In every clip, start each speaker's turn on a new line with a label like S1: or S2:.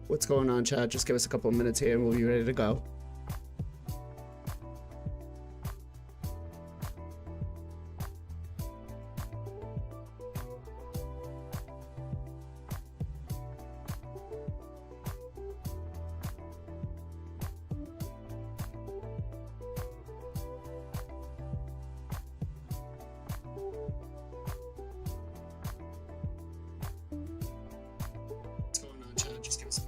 S1: What's going on, chat? Just give us a couple of minutes here and we'll be ready to go. What's going on, chat? Just give us a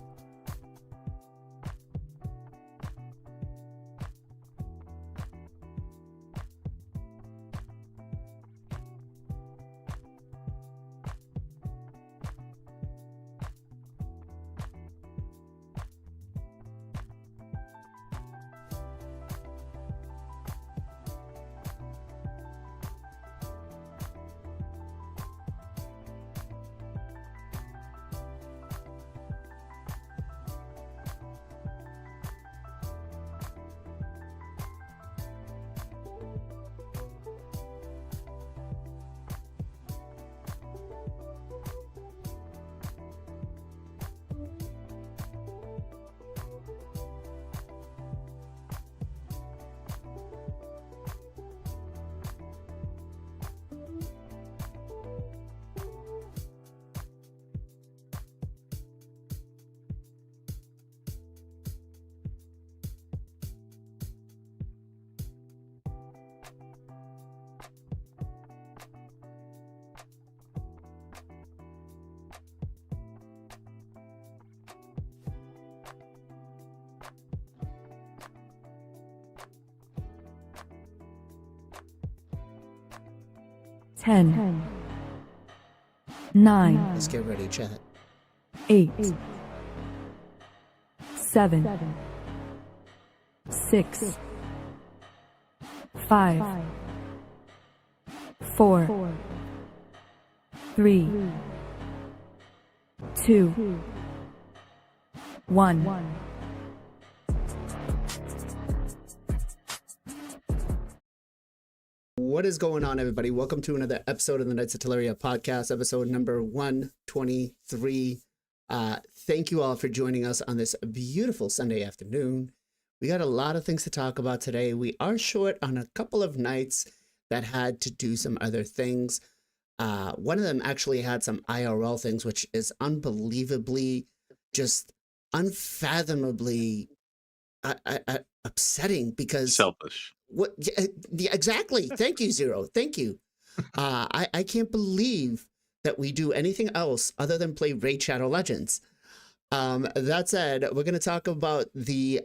S2: 10, 9,
S1: Let's get ready, chat.
S2: 8, 7, 6, 5, 4, 3, 2, 1.
S1: What is going on, everybody? Welcome to another episode of the Knights of Teleria podcast, episode number 123. Thank you all for joining us on this beautiful Sunday afternoon. We got a lot of things to talk about today. We are short on a couple of knights that had to do some other things. One of them actually had some IRL things, which is unbelievably, just unfathomably upsetting because...
S3: Selfish.
S1: What? Yeah, exactly. Thank you, Zero. Thank you. I can't believe that we do anything else other than play Raid Shadow Legends. That said, we're going to talk about the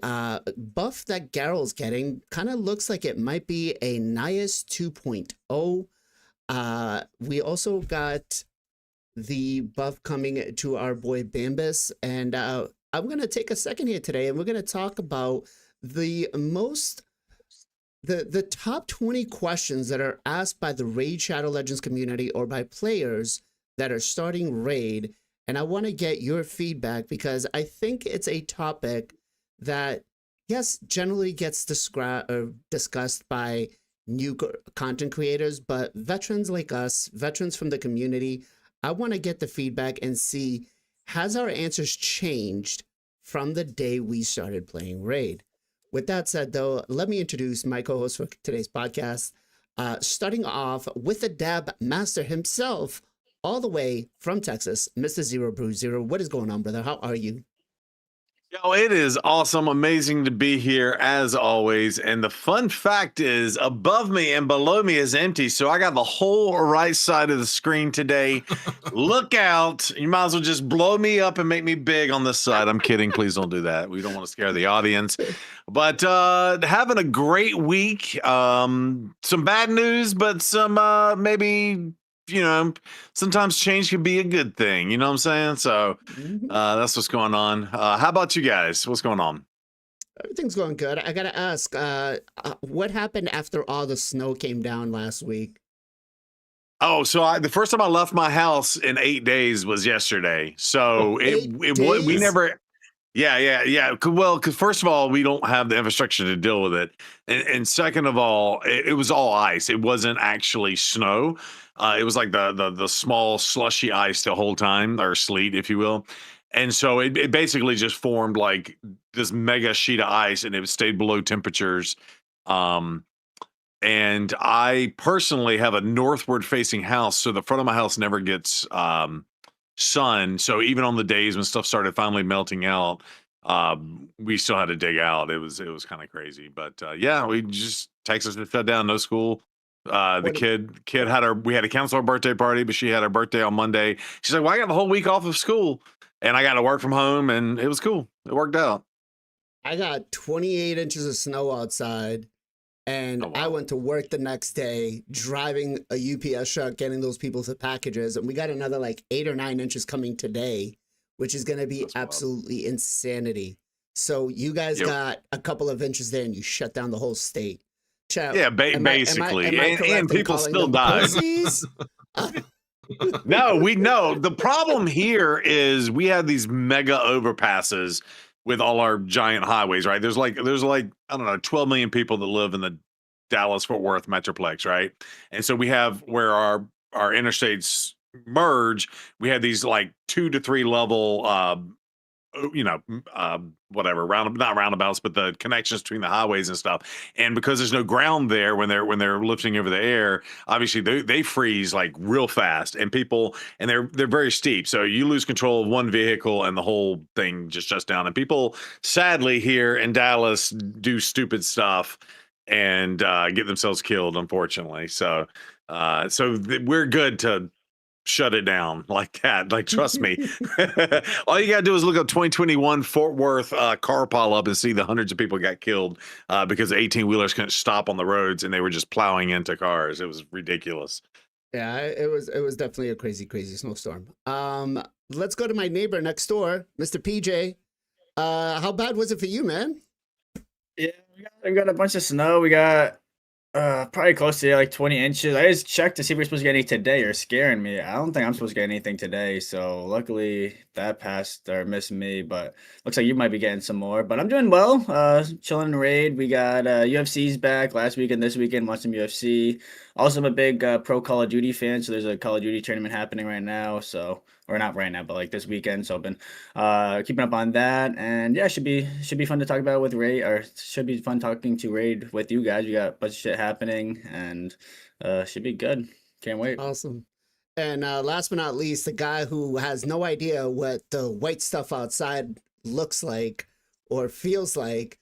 S1: buff that Gharol's getting. Kind of looks like it might be a Nias 2.0. We also got the buff coming to our boy Bambus. And I'm going to take a second here today and we're going to talk about the top 20 questions that are asked by the Raid Shadow Legends community or by players that are starting Raid. And I want to get your feedback because I think it's a topic that, yes, generally gets discussed by new content creators, but veterans like us, veterans from the community, I want to get the feedback and see, has our answers changed from the day we started playing Raid? With that said, though, let me introduce my co-host for today's podcast, starting off with the dab master himself, all the way from Texas, Mr. Zero Brew Zero. What is going on, brother? How are you?
S3: Yo, it is awesome, amazing to be here as always. And the fun fact is above me and below me is empty. So I got the whole right side of the screen today. Look out. You might as well just blow me up and make me big on this side. I'm kidding. Please don't do that. We don't want to scare the audience. But having a great week. Some bad news, but some maybe... sometimes change can be a good thing. You know what I'm saying? So that's what's going on. How about you guys? What's going on?
S1: Everything's going good. I got to ask, what happened after all the snow came down last week?
S3: Oh, so the first time I left my house in 8 days was yesterday. So we never... Yeah. Well, because first of all, we don't have the infrastructure to deal with it. And second of all, it was all ice. It wasn't actually snow. It was like the small slushy ice the whole time, or sleet, if you will. And so it basically just formed like this mega sheet of ice, and it stayed below temperatures. Um, and I personally have a northward facing house, so the front of my house never gets sun. So even on the days when stuff started finally melting out, we still had to dig out. It was kind of crazy, but yeah, we just Texas just shut down, no school. The
S1: What
S3: kid had we had to cancel our birthday party, but she had her birthday on Monday. She's like, "Well, I got the whole week off of school, and I got to work from home, and it was cool. It worked out."
S1: I got 28 inches of snow outside, and
S3: Oh
S1: I
S3: wow,
S1: went to work the next day driving a UPS truck, getting those people the packages, and we got another like 8 or 9 inches coming today, which is going to be
S3: that's wild.
S1: absolutely insanity. So you guys
S3: Yep.
S1: got a couple of inches there, and you shut down the whole state. Chat,
S3: Yeah,
S1: am
S3: basically,
S1: I
S3: and
S1: correct in
S3: people
S1: calling
S3: still
S1: them
S3: died.
S1: pussies?
S3: No, we know the problem here is we have these mega overpasses with all our giant highways, right? There's like I don't know 12 million people that live in the Dallas Fort Worth metroplex, right? And so we have where our interstates merge, we have these like 2 to 3 level whatever not roundabouts, but the connections between the highways and stuff. And because there's no ground there when they're lifting over the air, obviously they freeze like real fast, and they're very steep, so you lose control of one vehicle and the whole thing just shuts down. And people sadly here in Dallas do stupid stuff and get themselves killed, unfortunately. So we're good to shut it down like that. Like, trust me. All you gotta do is look up 2021 Fort Worth car pile up and see the hundreds of people got killed because 18 wheelers couldn't stop on the roads and they were just plowing into cars. It was ridiculous.
S1: Yeah, it was definitely a crazy, crazy snowstorm. Let's go to my neighbor next door, Mr. PJ. How bad was it for you, man?
S4: Yeah, we got a bunch of snow. We got probably close to like 20 inches. I just checked to see if we're supposed to get any today. You're scaring me. I don't think I'm supposed to get anything today. So luckily that passed or missed me, but looks like you might be getting some more. But I'm doing well. Chilling in raid. We got UFC's back last weekend, this weekend, watched some UFC. Also, I'm a big pro Call of Duty fan, so there's a Call of Duty tournament happening right now. So, or not right now, but like this weekend. So I've been keeping up on that, and yeah, should be fun to talk about with Raid, or should be fun talking to Raid with you guys. We got a bunch of shit happening, and should be good. Can't wait.
S1: Awesome. And last but not least, the guy who has no idea what the white stuff outside looks like or feels like,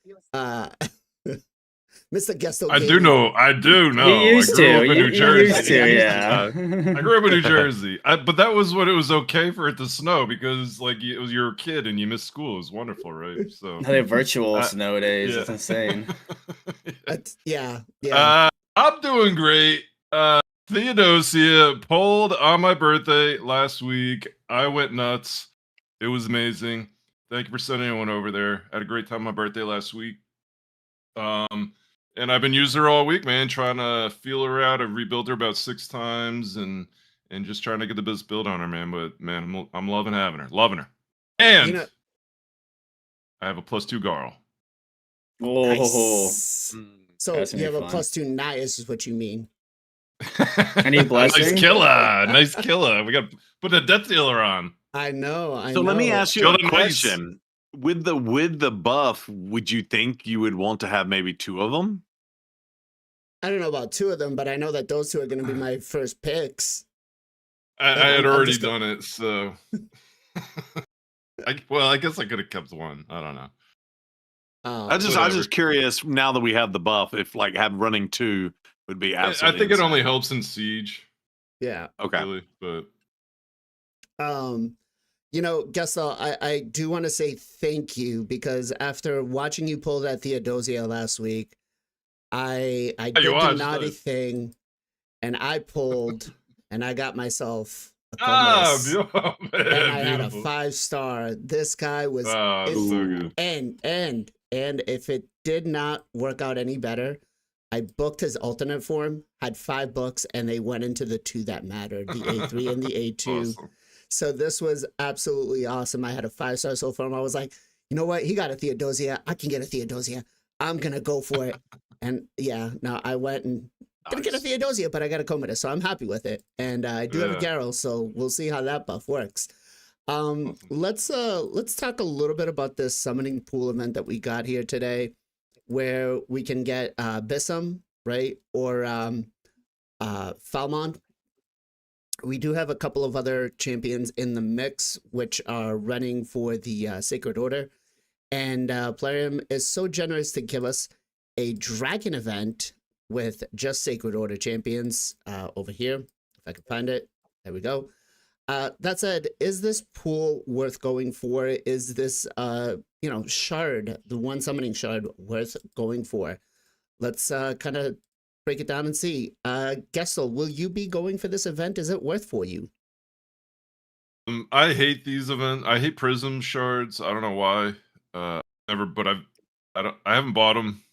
S1: Mr. Gesto.
S5: I do know. I do know.
S4: You used
S5: I grew
S4: to.
S5: up in
S4: You
S5: New Jersey.
S4: used to, yeah.
S5: I grew up in New Jersey. But that was when it was okay for it to snow because, like, it was your kid and you missed school. It was wonderful, right? So
S4: Now they have virtuals nowadays.
S5: yeah.
S4: It's insane.
S1: Yeah.
S5: I'm doing great. Theodosia polled on my birthday last week. I went nuts. It was amazing. Thank you for sending anyone over there. I had a great time on my birthday last week. And I've been using her all week, man, trying to feel her out. I've rebuilt her about 6 times and just trying to get the best build on her, man. But man, I'm loving having her. Loving her. And I have a +2 Gharol.
S4: Oh,
S1: Nice. So
S4: That's gonna
S1: you
S4: be
S1: have a
S4: fun.
S1: +2 nice is what you mean.
S4: Any blessing?
S5: Nice killer. Nice killer. We got to put a death dealer on.
S1: I know.
S3: So let me ask you
S5: Kill
S3: a
S5: the nice.
S3: question. With the buff, would you think you would want to have maybe 2 of them?
S1: I don't know about 2 of them, but I know that those 2 are going to be my first picks.
S5: I had
S1: I'm
S5: already
S1: just
S5: done it, so I guess I could have kept 1. I don't know.
S3: I was
S5: whatever.
S3: just curious now that we have the buff, if like running 2 would be
S5: I
S3: absolutely
S5: think it only
S3: insane.
S5: helps in Siege,
S1: Yeah.
S3: Okay.
S5: really, but
S1: Gesto, I do want to say thank you because after watching you pull that Theodosia last week, I did the
S5: watched
S1: naughty
S5: it.
S1: thing and I pulled and I got myself a comas.
S5: beautiful, man,
S1: And I had a
S5: beautiful.
S1: 5-star. This guy was
S5: So good.
S1: and if it did not work out any better, I booked his alternate form, had 5 books, and they went into the 2 that mattered, the A3 and the A2.
S5: Awesome.
S1: So this was absolutely awesome. I had a 5-star so far. I was like, you know what? He got a Theodosia. I can get a Theodosia. I'm going to go for it. And yeah, no, I went and didn't get a Theodosia, but I got a Commodus, so I'm happy with it. And I do have a
S5: Yeah.
S1: Gharol, so we'll see how that buff works.
S5: Awesome.
S1: Let's talk a little bit about this summoning pool event that we got here today, where we can get Bissum, right? Or Falmond. We do have a couple of other champions in the mix, which are running for the Sacred Order. And Plarium is so generous to give us a dragon event with just Sacred Order champions over here. If I can find it. There we go. That said, is this pool worth going for? Is this, shard, the one summoning shard, worth going for? Let's kind of break it down and see. Gessel, will you be going for this event? Is it worth for you?
S5: I hate these events. I hate prism shards. I don't know why. Never, but I haven't bought them.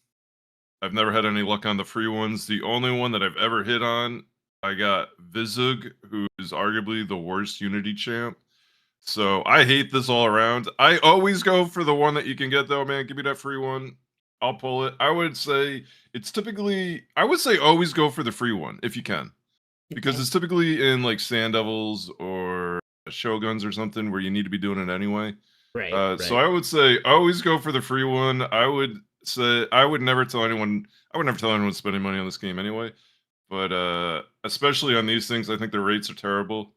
S5: I've never had any luck on the free ones. The only one that I've ever hit on, I got Vizug, who is arguably the worst Unity champ. So I hate this all around. I always go for the one that you can get though, man. Give me that free one. I'll pull it. I would say always go for the free one if you can. Because
S1: Okay.
S5: it's typically in like Sand Devils or Shoguns or something where you need to be doing it anyway.
S1: Right.
S5: So I would say always go for the free one. I would never tell anyone spending money on this game anyway. But especially on these things, I think the rates are terrible.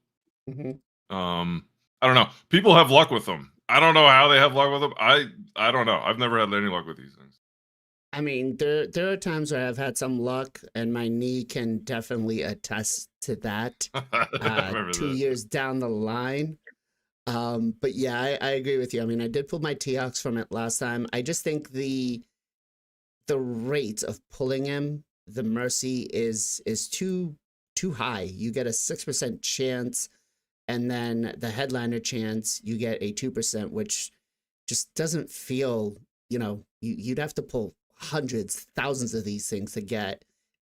S1: Mhm.
S5: I don't know. People have luck with them. I don't know how they have luck with them. I don't know. I've never had any luck with these things.
S1: I mean, there are times where I've had some luck, and my knee can definitely attest to that.
S5: I remember
S1: 2
S5: that.
S1: years down the line. But yeah, I agree with you. I mean, I did pull my T-Ox from it last time. I just think the rate of pulling him, the mercy is too high. You get a 6% chance, and then the headliner chance, you get a 2%, which just doesn't feel, you'd have to pull hundreds, thousands of these things to get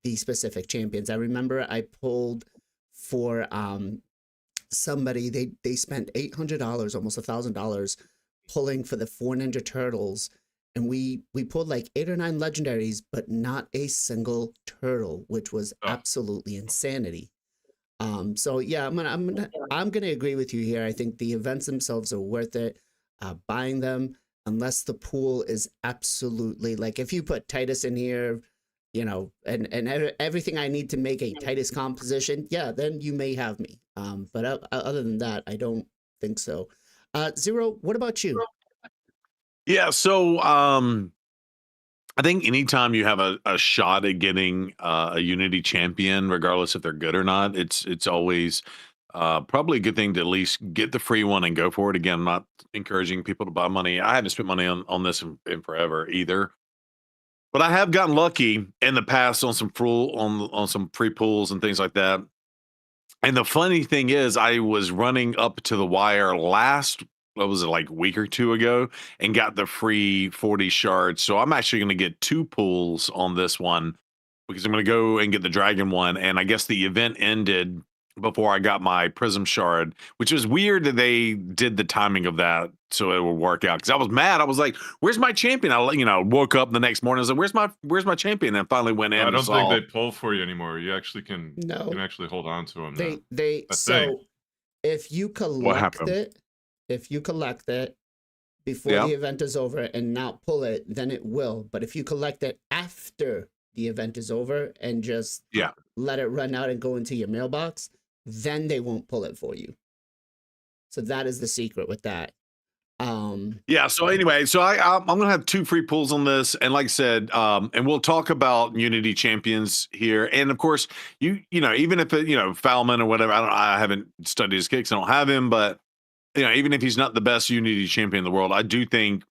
S1: these specific champions. I remember I pulled for somebody, they spent $800, almost $1,000 pulling for the 4 Ninja Turtles, and we pulled like 8 or 9 legendaries, but not a single turtle, which was absolutely insanity. So yeah, I'm gonna agree with you here. I think the events themselves are worth it. Buying them, unless the pool is absolutely, like, if you put Titus in here, and everything I need to make a Titus composition, yeah, then you may have me. But other than that, I don't think so. Zero, what about you?
S3: Yeah, so I think anytime you have a shot at getting a Unity champion, regardless if they're good or not, it's always probably a good thing to at least get the free one and go for it. Again, I'm not encouraging people to buy money. I haven't spent money on this in forever either. But I have gotten lucky in the past on some some free pools and things like that. And the funny thing is, I was running up to the wire what was it, like a week or two ago, and got the free 40 shards. So I'm actually going to get 2 pools on this one because I'm going to go and get the dragon one. And I guess the event ended before I got my prism shard, which was weird that they did the timing of that so it would work out. Because I was mad. I was like, "Where's my champion?" I woke up the next morning. I was like, "Where's my champion?" And finally went in.
S5: I
S3: and
S5: don't
S3: saw,
S5: think they pull for you anymore. You actually can
S1: No,
S5: actually hold on to them.
S1: they
S5: I
S1: so
S5: think.
S1: if you
S3: what
S1: collect
S3: happened?
S1: it, before
S3: Yeah.
S1: the event is over and not pull it, then it will. But if you collect it after the event is over and just
S3: Yeah.
S1: let it run out and go into your mailbox, then they won't pull it for you. So that is the secret with that.
S3: Yeah. So anyway, I'm gonna have 2 free pools on this, and like I said, and we'll talk about Unity champions here, and of course, even if Falman or whatever, I haven't studied his kicks, I don't have him, but even if he's not the best Unity champion in the world, I do think,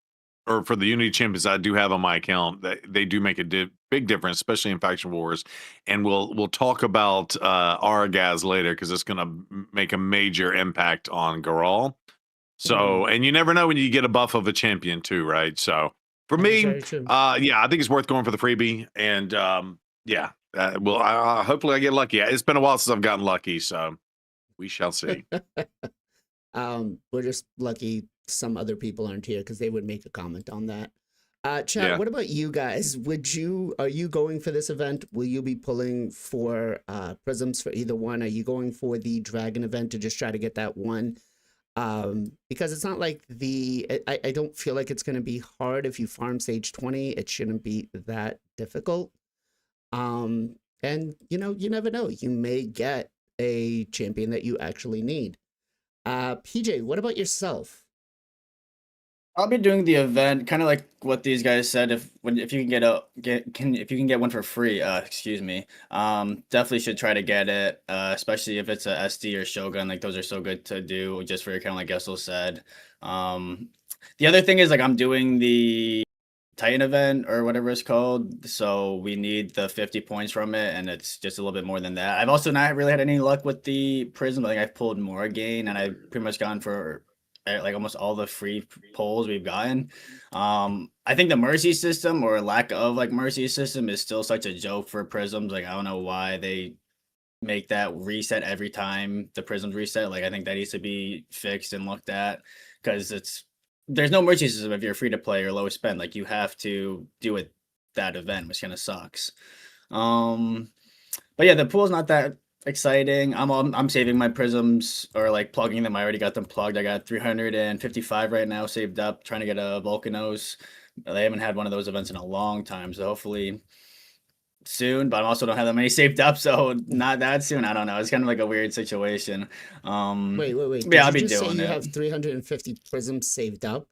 S3: or for the Unity champions I do have on my account, that they do make a big difference, especially in faction wars, and we'll talk about Aragaz later because it's gonna make a major impact on Gharol. So, and you never know when you get a buff of a champion too, right? So, for
S1: that is
S3: me,
S1: very true.
S3: yeah, I think it's worth going for the freebie, and yeah, well, hopefully I get lucky. It's been a while since I've gotten lucky, so we shall see.
S1: We're just lucky some other people aren't here because they would make a comment on that. Chad,
S3: Yeah.
S1: what about you guys? Are you going for this event? Will you be pulling for prisms for either one? Are you going for the dragon event to just try to get that one Because it's not like I don't feel like it's going to be hard if you farm stage 20. It shouldn't be that difficult. And you never know. You may get a champion that you actually need. PJ, what about yourself?
S4: I'll be doing the event, kind of like what these guys said. If you can if you can get one for free, excuse me, definitely should try to get it. Especially if it's a SD or Shogun, like those are so good to do just for your account, like Gessel said. The other thing is like I'm doing the Titan event or whatever it's called, so we need the 50 points from it, and it's just a little bit more than that. I've also not really had any luck with the prism. I think I've pulled more again, and I've pretty much gone for like almost all the free polls we've gotten. I think the mercy system or lack of like mercy system is still such a joke for prisms. Like I don't know why they make that reset every time the prisms reset. Like I think that needs to be fixed and looked at, because there's no mercy system if you're free to play or low spend. Like you have to do it that event, which kind of sucks. But yeah, the pool's not that exciting. I'm saving my prisms or like plugging them. I already got them plugged. I got 355 right now saved up, trying to get a Volcanos. They haven't had one of those events in a long time, so hopefully soon. But I also don't have that many saved up, so not that soon. I don't know. It's kind of like a weird situation.
S1: Wait.
S4: Yeah, I'll
S1: Did
S4: be
S1: you just say
S4: doing
S1: you
S4: it.
S1: have 350 prisms saved up?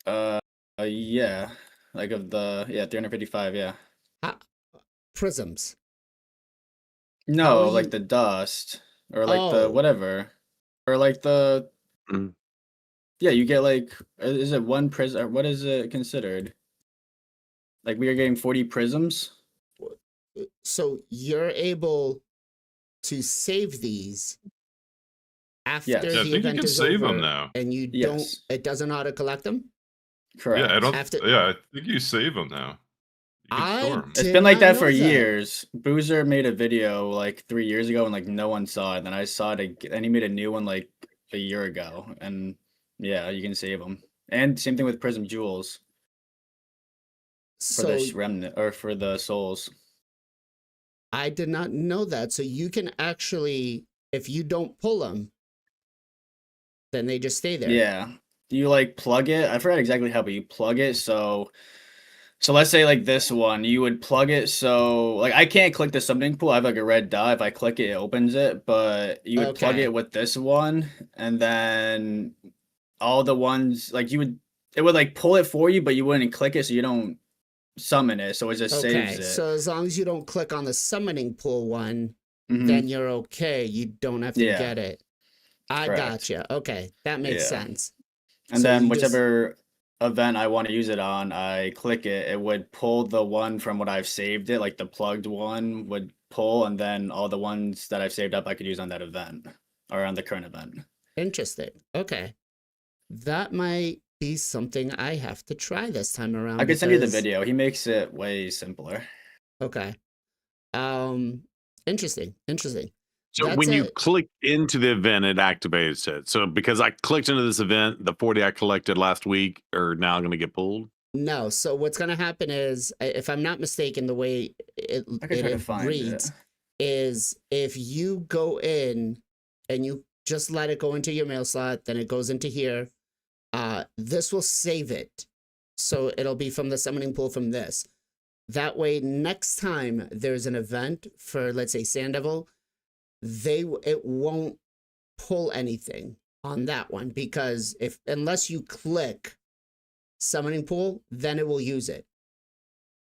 S4: Yeah, like of the 355. Yeah.
S1: Prisms. How
S4: No,
S1: are
S4: like
S1: you?
S4: the dust or like the
S1: Oh,
S4: whatever or like the
S3: Mm.
S4: yeah. You get like is it one prism or what is it considered? Like we are getting 40 prisms.
S1: so you're able to save these after
S4: Yes.
S5: Yeah, I
S1: the
S5: think you
S1: event
S5: can
S1: is
S5: save them
S1: over,
S5: now.
S1: and you don't.
S4: Yes.
S1: It doesn't auto collect them.
S4: Correct.
S5: Yeah, I don't.
S1: After
S5: Yeah, I think you save them now. You can store
S1: I
S5: them.
S4: It's
S1: did
S4: been like
S1: not
S4: that for
S1: know that.
S4: years. Boozer made a video like 3 years ago and like no one saw it. Then I saw it and he made a new one like a year ago. And yeah, you can save them. And same thing with Prism Jewels for the
S1: So
S4: remnant or for the souls.
S1: I did not know that. So you can actually, if you don't pull them, then they just stay there.
S4: Yeah. You like plug it. I forgot exactly how, but you plug it. So let's say like this one, you would plug it. So like I can't click the summoning pool. I have like a red dot. If I click it, it opens it. But you would plug
S1: Okay.
S4: it with this one, and then all the ones like it would like pull it for you, but you wouldn't click it, so you don't summon it. So it just saves
S1: Okay.
S4: it.
S1: So as long as you don't click on the summoning pool one,
S4: Mhm.
S1: then you're okay. You don't have to
S4: Yeah.
S1: get it. I
S4: Correct.
S1: gotcha. Okay. That makes
S4: Yeah.
S1: sense.
S4: And
S1: So
S4: then
S1: you just
S4: whichever event I want to use it on, I click it. It would pull the one from what I've saved it, like the plugged one would pull, and then all the ones that I've saved up I could use on that event or on the current event.
S1: interesting. Okay. That might be something I have to try this time around
S4: I could send you the
S1: because
S4: video. He makes it way simpler.
S1: okay. Interesting.
S3: So
S1: That's
S3: when you
S1: it.
S3: click into the event, it activates it. So because I clicked into this event, the 40 I collected last week are now going to get pulled.
S1: No. So what's going to happen is, if I'm not mistaken, the way
S4: I could try to
S1: it
S4: find
S1: reads
S4: it.
S1: is if you go in and you just let it go into your mail slot, then it goes into here. This will save it. So it'll be from the summoning pool from this. That way, next time there's an event for, let's say, Sand Devil, it won't pull anything on that one, because unless you click summoning pool, then it will use it.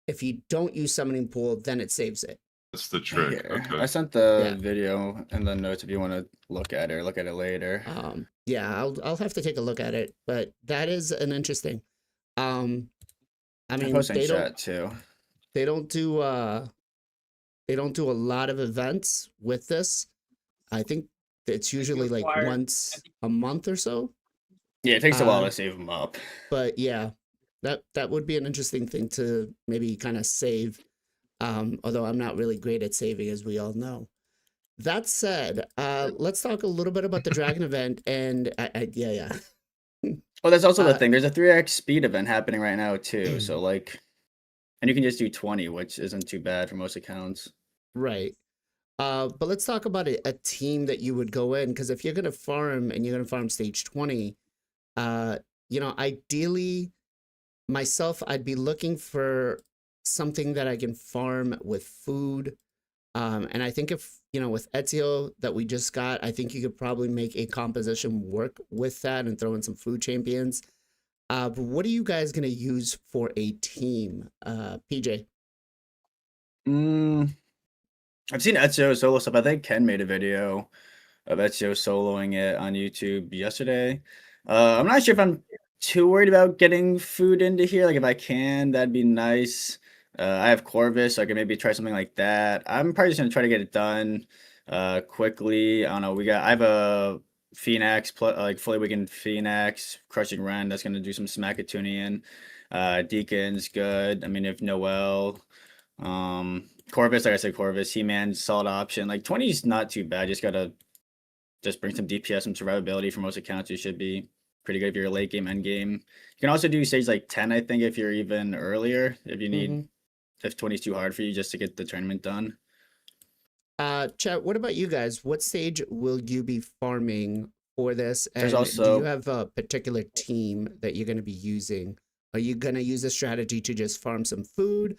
S1: If you don't use summoning pool, then it saves it.
S5: That's the trick.
S4: Here. I
S5: Okay.
S4: sent the
S1: Yeah.
S4: video and the notes if you want to look at it or look at it later.
S1: Yeah, I'll have to take a look at it, but that is an interesting. I mean,
S4: Post in
S1: they
S4: chat too.
S1: don't do a lot of events with this. I think it's usually like once a month or so.
S4: Yeah, it takes a while to save them up.
S1: But yeah, that would be an interesting thing to maybe kind of save. Although I'm not really great at saving, as we all know. That said, let's talk a little bit about the Dragon event. And yeah.
S4: Oh, that's also the thing. There's a 3x speed event happening right now too. So like, and you can just do 20, which isn't too bad for most accounts.
S1: Right. But let's talk about a team that you would go in, because if you're gonna farm and you're gonna farm stage 20, ideally myself, I'd be looking for something that I can farm with food. And I think if, with Ezio that we just got, I think you could probably make a composition work with that and throw in some food champions. But what are you guys going to use for a team? PJ?
S4: I've seen Ezio solo stuff. I think Ken made a video of Ezio soloing it on YouTube yesterday. I'm not sure if I'm too worried about getting food into here. Like if I can, that'd be nice. I have Corvus, so I can maybe try something like that. I'm probably just gonna try to get it done quickly. I don't know. I have a Phoenix, like fully weakened Phoenix, Crushing Ren. That's gonna do some Smackatunian. Deacon's good. I mean, if Noel, Corvus, like I said, Corvus, He-Man, solid option. Like 20 is not too bad. Just gotta bring some DPS, some survivability for most accounts. You should be pretty good if you're a late game, end game. You can also do stage like 10, I think, if you're even earlier. If you need, if 20 is too hard for you, just to get the tournament done.
S1: Chat, what about you guys? What stage will you be farming for this? And
S4: There's
S1: do you have a particular team that you're going to be using? Are you going to use a strategy to just farm some food,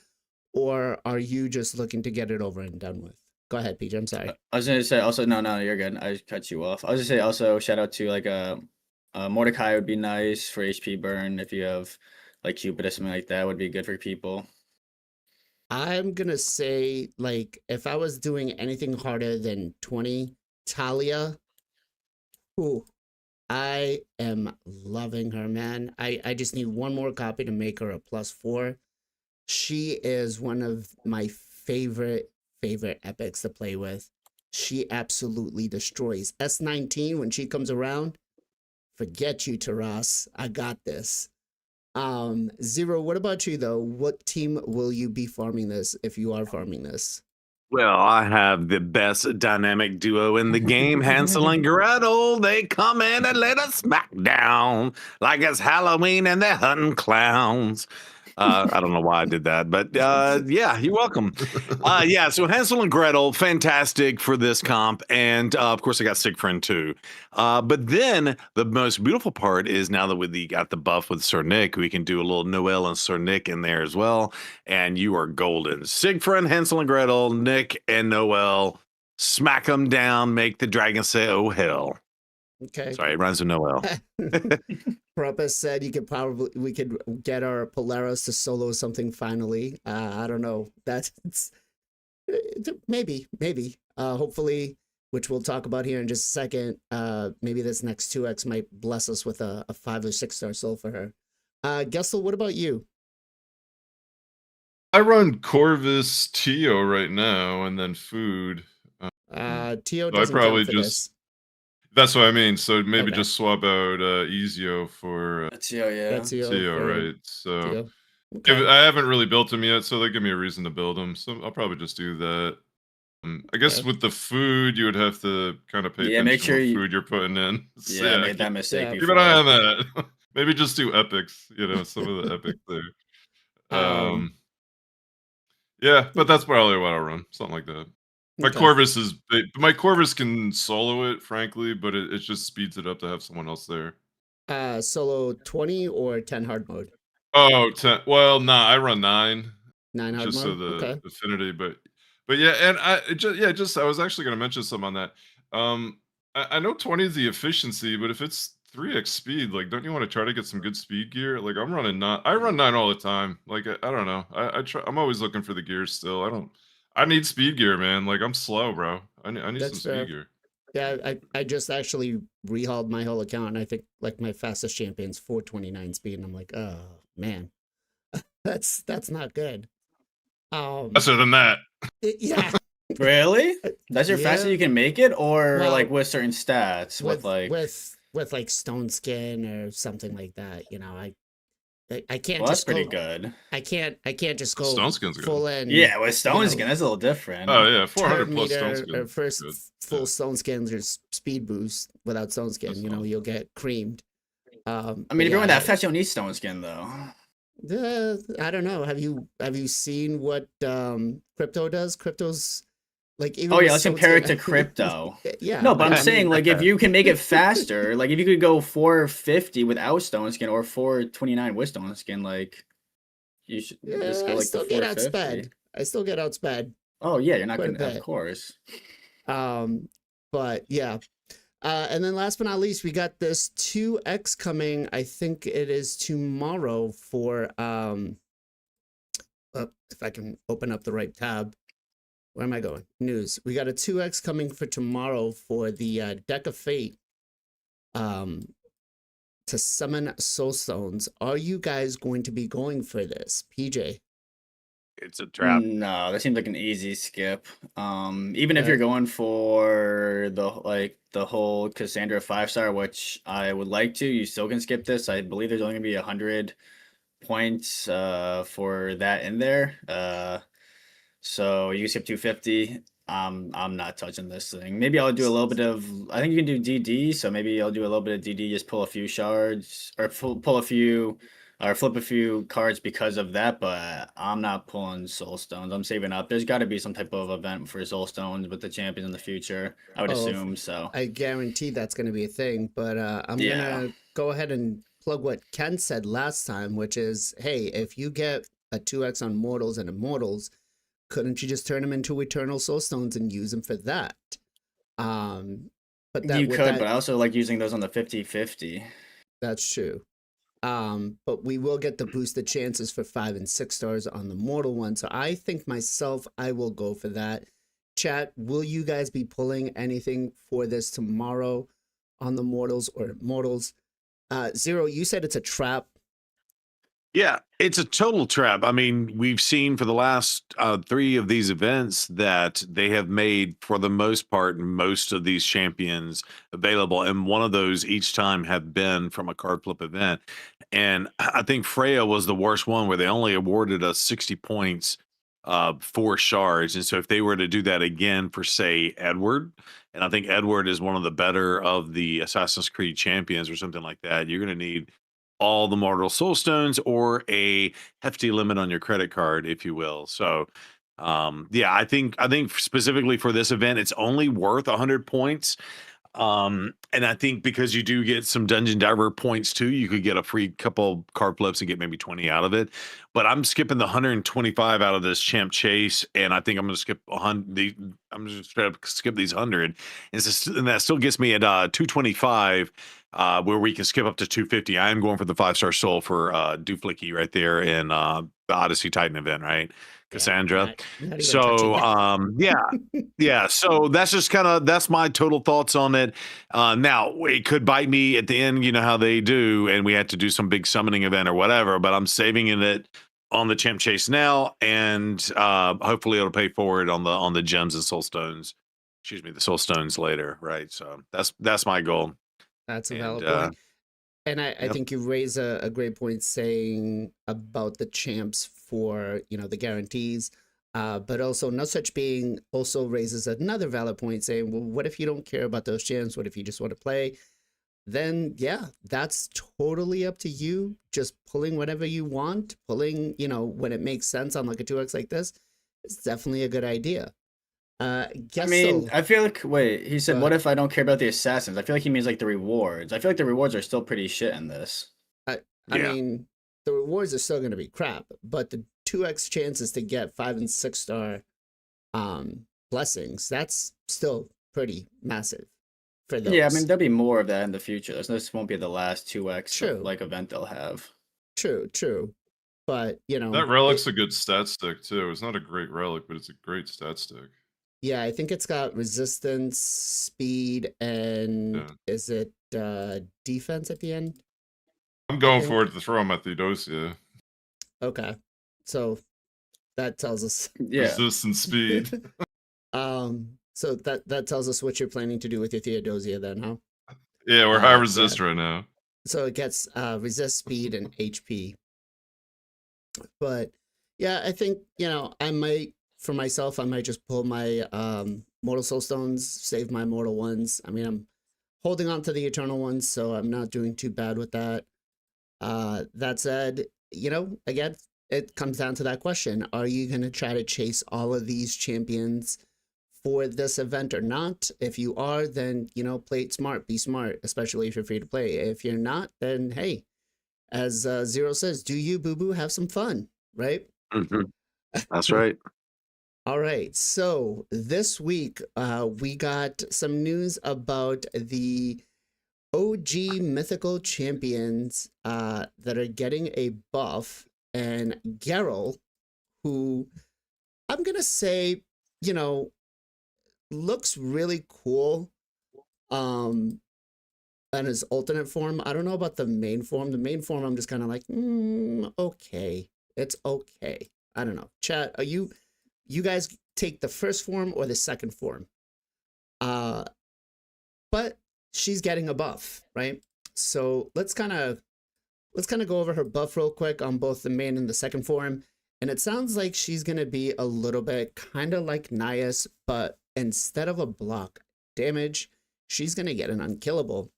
S1: or are you just looking to get it over and done with? Go ahead, PJ. I'm sorry.
S4: I was gonna say also, no, you're good. I just cut you off. I was gonna say also shout out to like Mordecai would be nice for HP burn if you have like Cupid or something like that would be good for people.
S1: I'm gonna say, like, if I was doing anything harder than 20, Talia. Ooh, I am loving her, man. I just need one more copy to make her a +4. She is one of my favorite epics to play with. She absolutely destroys. S19 when she comes around, forget you, Taras. I got this. Zero, what about you though? What team will you be farming this if you are farming this?
S3: Well, I have the best dynamic duo in the game, Hansel and Gretel. They come in and let us smack down like it's Halloween and they're hunting clowns. I don't know why I did that, but yeah, you're welcome. Yeah, so Hansel and Gretel, fantastic for this comp. And of course, I got Siegfried too. But then the most beautiful part is now that we got the buff with Sir Nick, we can do a little Noel and Sir Nick in there as well. And you are golden. Siegfried, Hansel and Gretel, Nick and Noel, smack them down, make the dragon say, oh, hell.
S1: Okay.
S3: Sorry, it rhymes with Noel.
S1: Propus said we could get our Polaris to solo something finally. I don't know. That's maybe. Hopefully, which we'll talk about here in just a second. Maybe this next 2x might bless us with a 5 or 6 star soul for her. Gessel, what about you?
S5: I run Corvus Tio right now, and then food.
S1: Tio doesn't count for this.
S5: That's what I mean. So maybe just swap out Ezio for
S4: Tio, yeah.
S5: Tio, right? So
S1: Tio. Okay.
S5: I haven't really built him yet, so they give me a reason to build him. So I'll probably just do that. I guess with the food, you would have to kind of pay attention
S4: make sure
S5: to what food you're putting in.
S4: So, I made that mistake before.
S5: Keep an eye on that. Maybe just do epics, some of the epics there. Yeah, but that's probably what I'll run. Something like that. My Corvus is big. My Corvus can solo it, frankly, but it just speeds it up to have someone else there.
S1: Solo 20 or 10 hard mode?
S5: Oh, 10. Well, nah, I run 9.
S1: 9 hard
S5: just
S1: mode?
S5: So the affinity, but yeah, and I was actually going to mention some on that. I know 20 is the efficiency, but if it's 3x speed, like, don't you want to try to get some good speed gear? Like, I'm running 9. I run 9 all the time. Like, I don't know. I'm always looking for the gears still. I need speed gear, man. Like, I'm slow, bro. I need some speed gear.
S1: Yeah, I just actually rehauled my whole account, and I think like my fastest champion's 429 speed, and I'm like, oh man, that's not good.
S5: Faster than that.
S1: Yeah.
S4: Really? That's your fastest you can make it, or like with certain stats, with
S1: like stone skin or something like that. I can't.
S4: Well, that's pretty good.
S1: I can't just go
S5: stone skin's
S1: full
S5: good.
S1: in.
S4: Yeah, with stone skin, that's a little different.
S5: Oh yeah, 400 plus stone skin.
S1: Or first full stone skins or speed boost without stone skin. You'll get creamed.
S4: I mean, if you're that fast, you don't need stone skin though.
S1: I don't know. Have you seen what Crypto does? Crypto's Like even
S4: Oh
S1: with
S4: yeah, let's compare it
S1: Soulstone-
S4: to crypto.
S1: Yeah,
S4: No, but I'm
S1: I
S4: saying
S1: mean,
S4: like if you can make it faster, like if you could go 450 without stone skin or 429 with stone skin, like you should just
S1: yeah,
S4: go
S1: I
S4: like the
S1: still get
S4: 450.
S1: outsped. I still get outsped
S4: Oh yeah, you're not
S1: quite a
S4: gonna, of
S1: bit.
S4: course.
S1: But yeah. And then last but not least, we got this 2x coming. I think it is tomorrow for if I can open up the right tab. Where am I going? News. We got a 2x coming for tomorrow for the Deck of Fate to summon soul stones. Are you guys going to be going for this? PJ.
S3: It's a trap.
S4: No, that seems like an easy skip. Even if
S1: Okay.
S4: you're going for the whole Cassandra 5-star, which I would like to, you still can skip this. I believe there's only gonna be 100 points for that in there. So you skip 250. I'm not touching this thing. Maybe I'll do a little bit of. I think you can do DD, so maybe I'll do a little bit of DD. Just pull a few shards or pull a few, or flip a few cards because of that. But I'm not pulling soul stones. I'm saving up. There's got to be some type of event for soul stones with the champions in the future. I would
S1: Oh,
S4: assume so.
S1: I guarantee that's going to be a thing. But I'm
S4: Yeah.
S1: going to go ahead and plug what Ken said last time, which is, hey, if you get a 2x on Mortals and Immortals, couldn't you just turn them into Eternal Soul Stones and use them for that? But that
S4: You
S1: with
S4: could,
S1: that,
S4: but I also like using those on the 50-50.
S1: that's true. But we will get the boosted chances for 5 and 6 stars on the Mortal one. So I think myself, I will go for that. Chat, will you guys be pulling anything for this tomorrow on the Mortals or Mortals? Zero, you said it's a trap.
S3: Yeah, it's a total trap. I mean, we've seen for the last 3 of these events that they have made, for the most part, most of these champions available. And one of those each time have been from a card flip event. And I think Freya was the worst one, where they only awarded us 60 points for shards. And so if they were to do that again for, say, Edward, and I think Edward is one of the better of the Assassin's Creed champions or something like that, you're going to need all the mortal soul stones or a hefty limit on your credit card, if you will. So yeah, I think specifically for this event, it's only worth 100 points. And I think because you do get some dungeon diver points too, you could get a free couple card flips and get maybe 20 out of it. But I'm skipping the 125 out of this champ chase, and I think I'm going to skip 100. I'm just straight up skip these 100, and that still gets me at 225. Where we can skip up to 250. I am going for the 5-star soul for Duflicky right there in the Odyssey Titan event, right? Cassandra.
S1: Yeah, not even
S3: So
S1: touching it.
S3: yeah. So that's my total thoughts on it. Now it could bite me at the end, you know how they do, and we had to do some big summoning event or whatever. But I'm saving it on the champ chase now, and hopefully it'll pay forward on the gems and soul stones. Excuse me, the soul stones later, right? So that's my goal.
S1: That's a
S3: And
S1: valid point. And I
S3: yep.
S1: think you raise a great point saying about the champs for, the guarantees. But also No Such Being also raises another valid point saying, well, what if you don't care about those champs? What if you just want to play? Then, yeah, that's totally up to you. Just pulling whatever you want, pulling, when it makes sense on like a 2x like this, is definitely a good idea.
S4: I mean, I feel like, wait, he said,
S1: Go
S4: what
S1: ahead.
S4: if I don't care about the assassins? I feel like he means like the rewards. I feel like the rewards are still pretty shit in this.
S1: I
S3: Yeah.
S1: mean, the rewards are still going to be crap, but the 2x chances to get 5 and 6 star blessings, that's still pretty massive for those.
S4: Yeah, I mean, there'll be more of that in the future. This won't be the last 2x
S1: True.
S4: like event they'll have.
S1: True. But,
S5: That relic's a good stat stick too. It's not a great relic, but it's a great stat stick.
S1: yeah, I think it's got resistance, speed, and
S5: Yeah.
S1: is it defense at the end?
S5: I'm going for it to throw him at Theodosia.
S1: Okay. So that tells us
S4: Yeah.
S5: Resistance speed.
S1: so that tells us what you're planning to do with your Theodosia then, huh?
S5: Yeah, we're high resist right now.
S1: So it gets resist, speed, and HP. But yeah, I think, I might, for myself, I might just pull my Mortal Soul Stones, save my Mortal ones. I mean, I'm holding on to the Eternal ones, so I'm not doing too bad with that. That said, again, it comes down to that question. Are you going to try to chase all of these champions for this event or not. If you are, then, you know, play it smart, be smart, especially if you're free to play. If you're not, then hey, as Zero says, do you, boo boo, have some fun, right?
S3: Mm-hmm. That's right.
S1: All right. So this week, we got some news about the OG mythical champions that are getting a buff, and Gharol, who I'm gonna say, you know, looks really cool. And his alternate form, I don't know about the main form. The main form, I'm just kind of like, okay, it's okay. I don't know. Chat, are you guys take the first form or the second form? But she's getting a buff, right? So let's kind of go over her buff real quick on both the main and the second form. And it sounds like she's gonna be a little bit kind of like Nias, but instead of a block damage, she's gonna get an unkillable.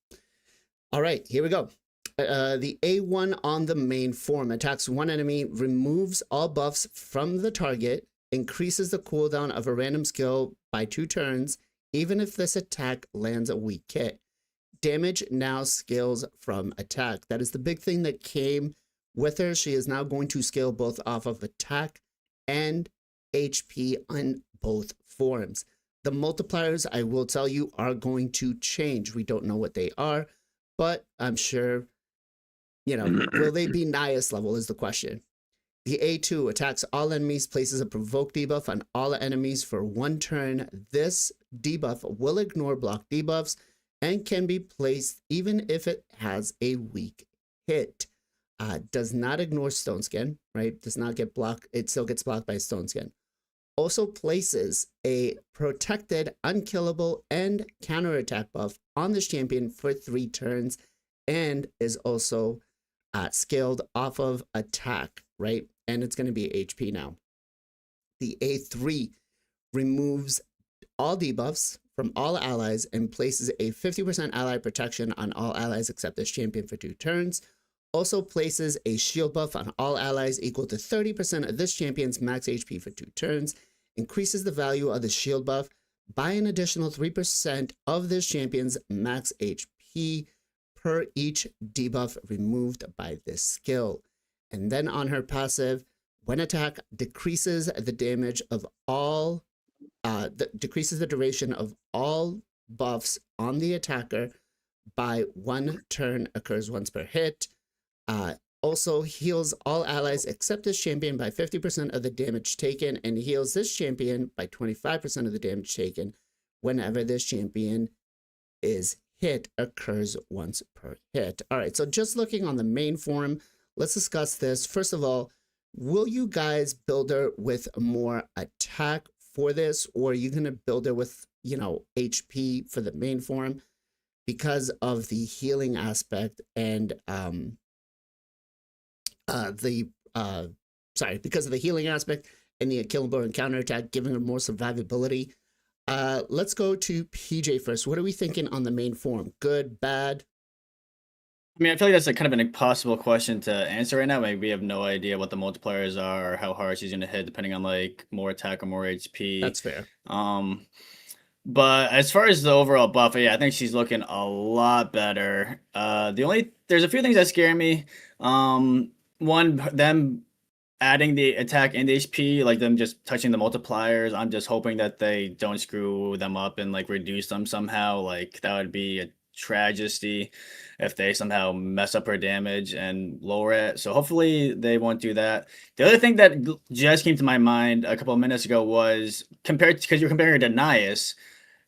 S1: All right, here we go. The A1 on the main form attacks one enemy, removes all buffs from the target, increases the cooldown of a random skill by 2 turns, even if this attack lands a weak hit. Damage now scales from attack. That is the big thing that came with her. She is now going to scale both off of attack and HP on both forms. The multipliers, I will tell you, are going to change. We don't know what they are, but I'm sure, you know, will they be Nias level is the question. The A2 attacks all enemies, places a provoke debuff on all enemies for 1 turn. This debuff will ignore block debuffs and can be placed even if it has a weak hit. Does not ignore Stone Skin, right? Does not get blocked. It still gets blocked by Stone Skin. Also places a protected, unkillable, and counterattack buff on this champion for 3 turns, and is also scaled off of attack, right? And it's going to be HP now. The A3 removes all debuffs from all allies and places a 50% ally protection on all allies except this champion for 2 turns. Also places a shield buff on all allies equal to 30% of this champion's max HP for 2 turns. Increases the value of the shield buff by an additional 3% of this champion's max HP per each debuff removed by this skill. And then on her passive, when attack, decreases the damage of all, decreases the duration of all buffs on the attacker by 1 turn, occurs once per hit. Also heals all allies except this champion by 50% of the damage taken, and heals this champion by 25% of the damage taken whenever this champion is hit, occurs once per hit. All right, so just looking on the main form, let's discuss this. First of all, will you guys build her with more attack for this, or are you going to build her with, you know, HP for the main form because of the healing aspect and because of the healing aspect and the killable and counterattack, giving her more survivability? Let's go to PJ first. What are we thinking on the main form? Good, bad?
S4: I mean, I feel like that's a kind of an impossible question to answer right now. Like, we have no idea what the multipliers are or how hard she's gonna hit, depending on like more attack or more HP.
S1: That's fair.
S4: But as far as the overall buff, yeah, I think she's looking a lot better. There's a few things that scare me. One, them adding the attack and the HP, like them just touching the multipliers. I'm just hoping that they don't screw them up and like reduce them somehow. Like that would be a tragedy if they somehow mess up her damage and lower it. So hopefully they won't do that. The other thing that just came to my mind a couple of minutes ago was because you're comparing her to Nias.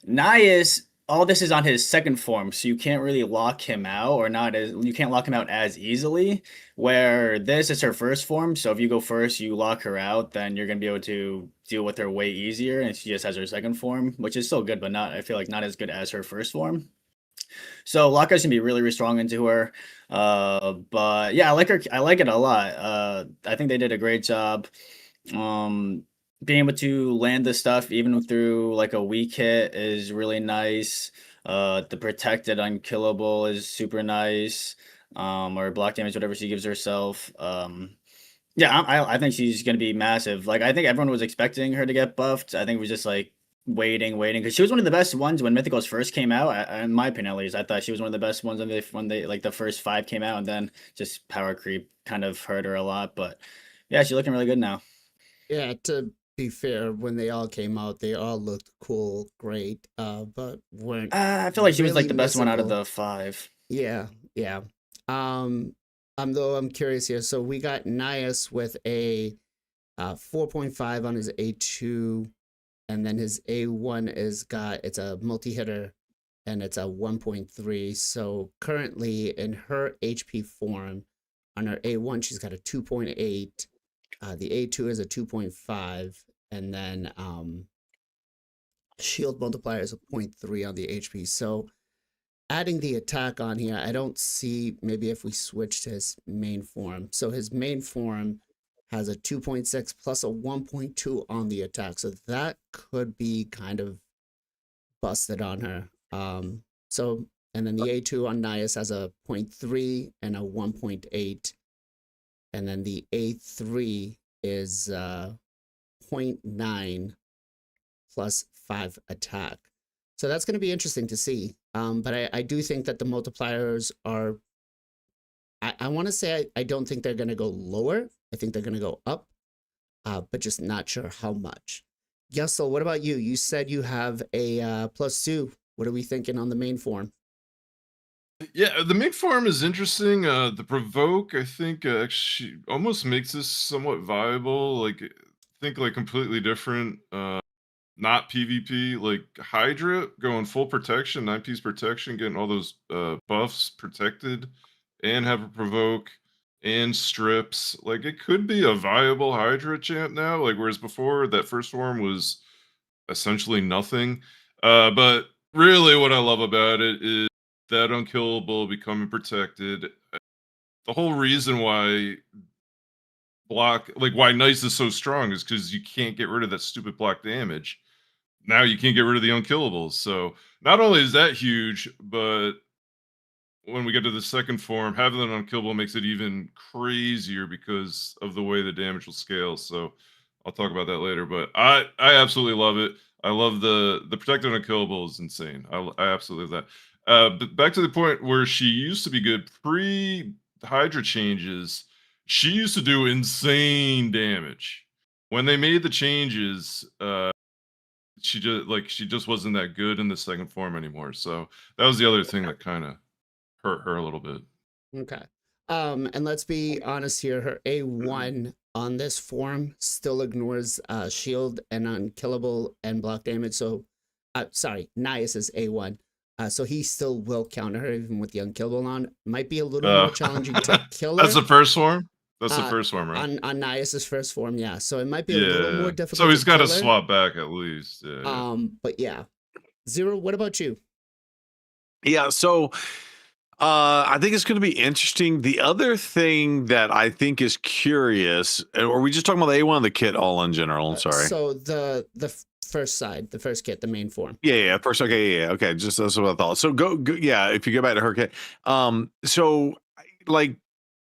S4: Nias, all this is on his second form, so you can't really lock him out, you can't lock him out as easily. Where this is her first form, so if you go first, you lock her out, then you're gonna be able to deal with her way easier, and she just has her second form, which is still good, but I feel like not as good as her first form. So lockouts can be really, really strong into her. But yeah, I like her. I like it a lot. I think they did a great job. Being able to land the stuff even through like a weak hit is really nice. The protected unkillable is super nice. Or block damage, whatever she gives herself. Yeah, I think she's gonna be massive. Like I think everyone was expecting her to get buffed. I think it was just like waiting, because she was one of the best ones when Mythicals first came out. In my opinion, at least, I thought she was one of the best ones when they like the first 5 came out, and then just power creep kind of hurt her a lot. But yeah, she's looking really good now.
S1: Yeah, to be fair, when they all came out, they all looked cool, great, but weren't
S4: I feel like she was like
S1: really
S4: the best one out of
S1: missable.
S4: the 5.
S1: Yeah, yeah. Um, though I'm curious here. So we got Nias with a 4.5 on his A2, and then his A1 it's a multi-hitter, and it's a 1.3. So currently in her HP form, on her A1, she's got a 2.8. The A2 is a 2.5, and then shield multiplier is a 0.3 on the HP. So adding the attack on here, I don't see maybe if we switch to his main form. So his main form has a 2.6 plus a 1.2 on the attack. So that could be kind of busted on her. So, and then the A2 on Nias has a 0.3 and a 1.8. And then the A3 is 0.9 plus 5 attack. So that's going to be interesting to see. But I do think that the multipliers are, I want to say I don't think they're going to go lower. I think they're going to go up, but just not sure how much. Yusel, what about you? You said you have a +2. What are we thinking on the main form?
S5: Yeah, the main form is interesting. The provoke, I think, actually almost makes this somewhat viable. Like, think like completely different. Not PvP, like Hydra going full protection, 9-piece protection, getting all those buffs protected, and have a provoke and strips. Like, it could be a viable Hydra champ now. Like, whereas before that first form was essentially nothing. But really, what I love about it is that unkillable becoming protected. The whole reason why why Nice is so strong is because you can't get rid of that stupid block damage. Now you can't get rid of the unkillables. So not only is that huge, but when we get to the second form, having an unkillable makes it even crazier because of the way the damage will scale. So I'll talk about that later. But I absolutely love it. I love the protected unkillable is insane. I absolutely love that. But back to the point where she used to be good pre Hydra changes. She used to do insane damage. When they made the changes, she just wasn't that good in the second form anymore. So that was the other thing that kind of hurt her a little bit.
S1: Okay. And let's be honest here. Her A1 on this form still ignores shield and unkillable and block damage. So, sorry, Nias is A1. So he still will counter her even with the unkillable on. Might be a little more challenging to kill her.
S5: That's the first form. That's the first form, right?
S1: On Nias's first form, yeah. So it might be a
S5: Yeah.
S1: little more difficult.
S5: So he's got to
S1: kill her.
S5: swap back at least. Yeah.
S1: But yeah. Zero, what about you?
S3: Yeah, so I think it's going to be interesting. The other thing that I think is curious, are we just talking about the A1 or the kit all in general? I'm sorry.
S1: So the first side, the first kit, the main form.
S3: Yeah, first. Okay, yeah, okay. Just that's what I thought. So go. Yeah, if you go back to her kit, so like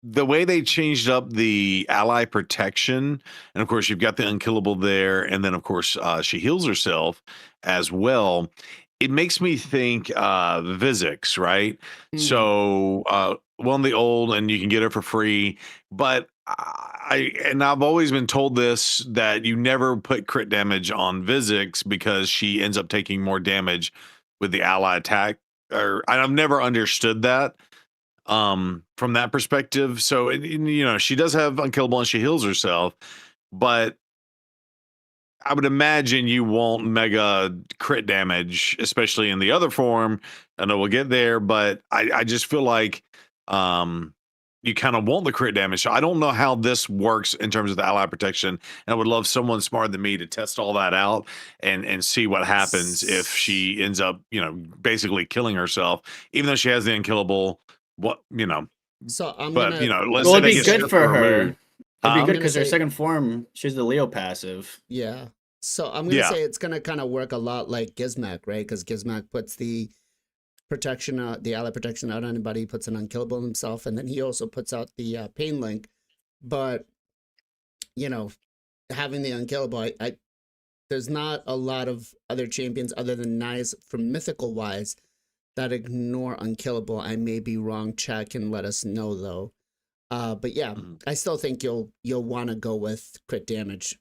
S3: the way they changed up the ally protection, and of course you've got the unkillable there, and then of course she heals herself as well. It makes me think Vizix, right? So one of the old, and you can get it for free, but I've always been told this, that you never put crit damage on Vizix because she ends up taking more damage with the ally attack. Or I've never understood that from that perspective. So you know, she does have unkillable and she heals herself, but I would imagine you won't mega crit damage, especially in the other form. I know we'll get there, but I just feel like you kind of want the crit damage. So I don't know how this works in terms of the ally protection. And I would love someone smarter than me to test all that out and see what happens if she ends up, you know, basically killing herself, even though she has the unkillable. What, you know?
S1: So I'm
S3: but
S1: gonna,
S3: you know, let's
S4: Well,
S3: say
S4: it'd
S3: they
S4: be
S3: get
S4: good
S3: stripped
S4: for
S3: from
S4: her.
S3: mood.
S4: It'd be
S1: I'm
S4: good
S1: gonna
S4: because her
S1: say-
S4: second form, she's the Leo passive.
S1: Yeah. So I'm gonna
S3: Yeah.
S1: say it's gonna kind of work a lot like Gizmak, right? Because Gizmak puts the protection out, the ally protection out on anybody, puts an unkillable on himself, and then he also puts out the pain link. But you know, having the unkillable, there's not a lot of other champions other than Knives from mythical wise that ignore unkillable. I may be wrong. Chat can let us know though. But yeah, I still think you'll want to go with crit damage,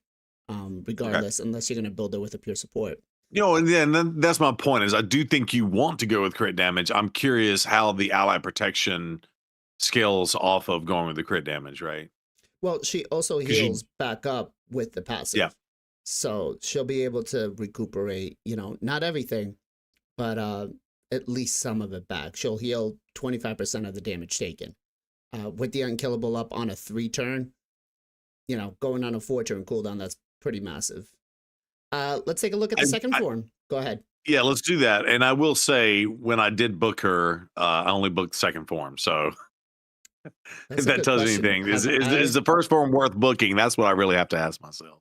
S1: regardless, unless you're gonna build it with a pure support.
S3: And then that's my point is I do think you want to go with crit damage. I'm curious how the ally protection scales off of going with the crit damage, right?
S1: Well, she also heals back up with the passive.
S3: Yeah.
S1: So she'll be able to recuperate, not everything, but at least some of it back. She'll heal 25% of the damage taken. With the unkillable up on a 3-turn, going on a 4-turn cooldown, that's pretty massive. Let's take a look at the second form. Go ahead.
S3: Yeah, let's do that. And I will say, when I did book her, I only booked second form. So if that tells you anything, is the first form worth booking? That's what I really have to ask myself.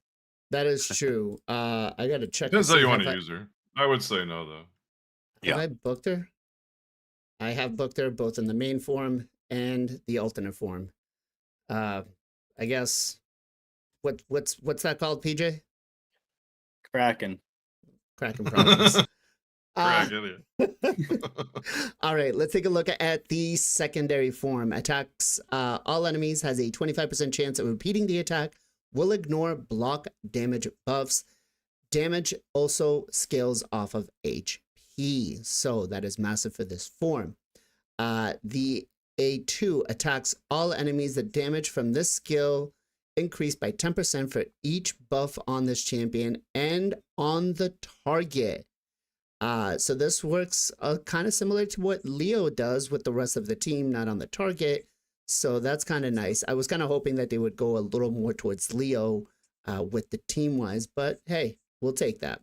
S1: That is true. I got to check.
S5: Depends how you want to use her. I would say no, though.
S1: Have I booked her? I have booked her both in the main form and the alternate form. I guess what's that called, PJ?
S4: Kraken
S1: problems.
S5: Kraken,
S1: All right, let's take a look at the secondary form. Attacks all enemies, has a 25% chance of repeating the attack, will ignore block damage buffs. Damage also scales off of HP, so that is massive for this form. The A2 attacks all enemies. The damage from this skill increased by 10% for each buff on this champion and on the target. So this works kind of similar to what Leo does with the rest of the team, not on the target. So that's kind of nice. I was kind of hoping that they would go a little more towards Leo with the team-wise, but hey, we'll take that.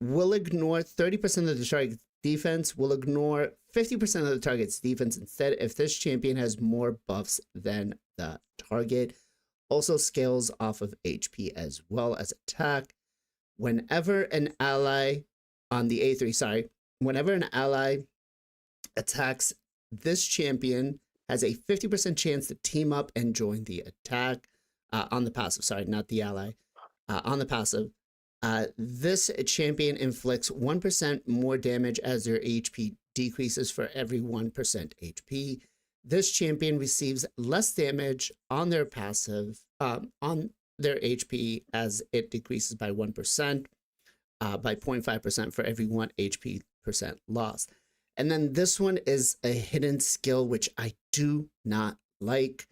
S1: Will ignore 30% of the target's defense, will ignore 50% of the target's defense instead if this champion has more buffs than the target. Also scales off of HP as well as attack. Whenever an ally on the A3, whenever an ally attacks this champion, has a 50% chance to team up and join the attack on the passive. Not the ally. On the passive. This champion inflicts 1% more damage as their HP decreases for every 1% HP. This champion receives less damage on their passive, on their HP as it decreases by 1%, by 0.5% for every 1 HP percent lost. And then this one is a hidden skill, which I do not like.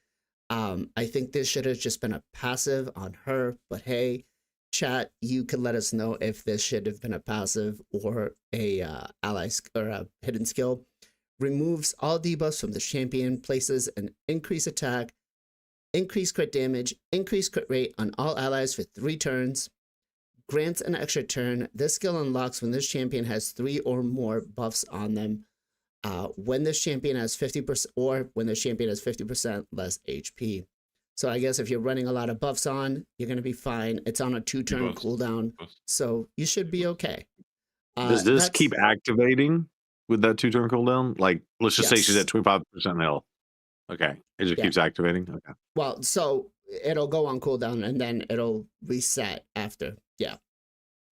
S1: I think this should have just been a passive on her, but hey, chat, you can let us know if this should have been a passive or a ally or a hidden skill. Removes all debuffs from the champion, places an increased attack, increased crit damage, increased crit rate on all allies for 3 turns, grants an extra turn. This skill unlocks when this champion has 3 or more buffs on them. When this champion has 50% or when this champion has 50% less HP. So I guess if you're running a lot of buffs on, you're going to be fine. It's on a 2-turn cooldown, so you should be okay.
S3: Does this keep activating with that 2-turn cooldown? Like, let's just say she's at 25% health. Okay. It just keeps activating? Okay.
S1: Well, so it'll go on cooldown and then it'll reset after. Yeah.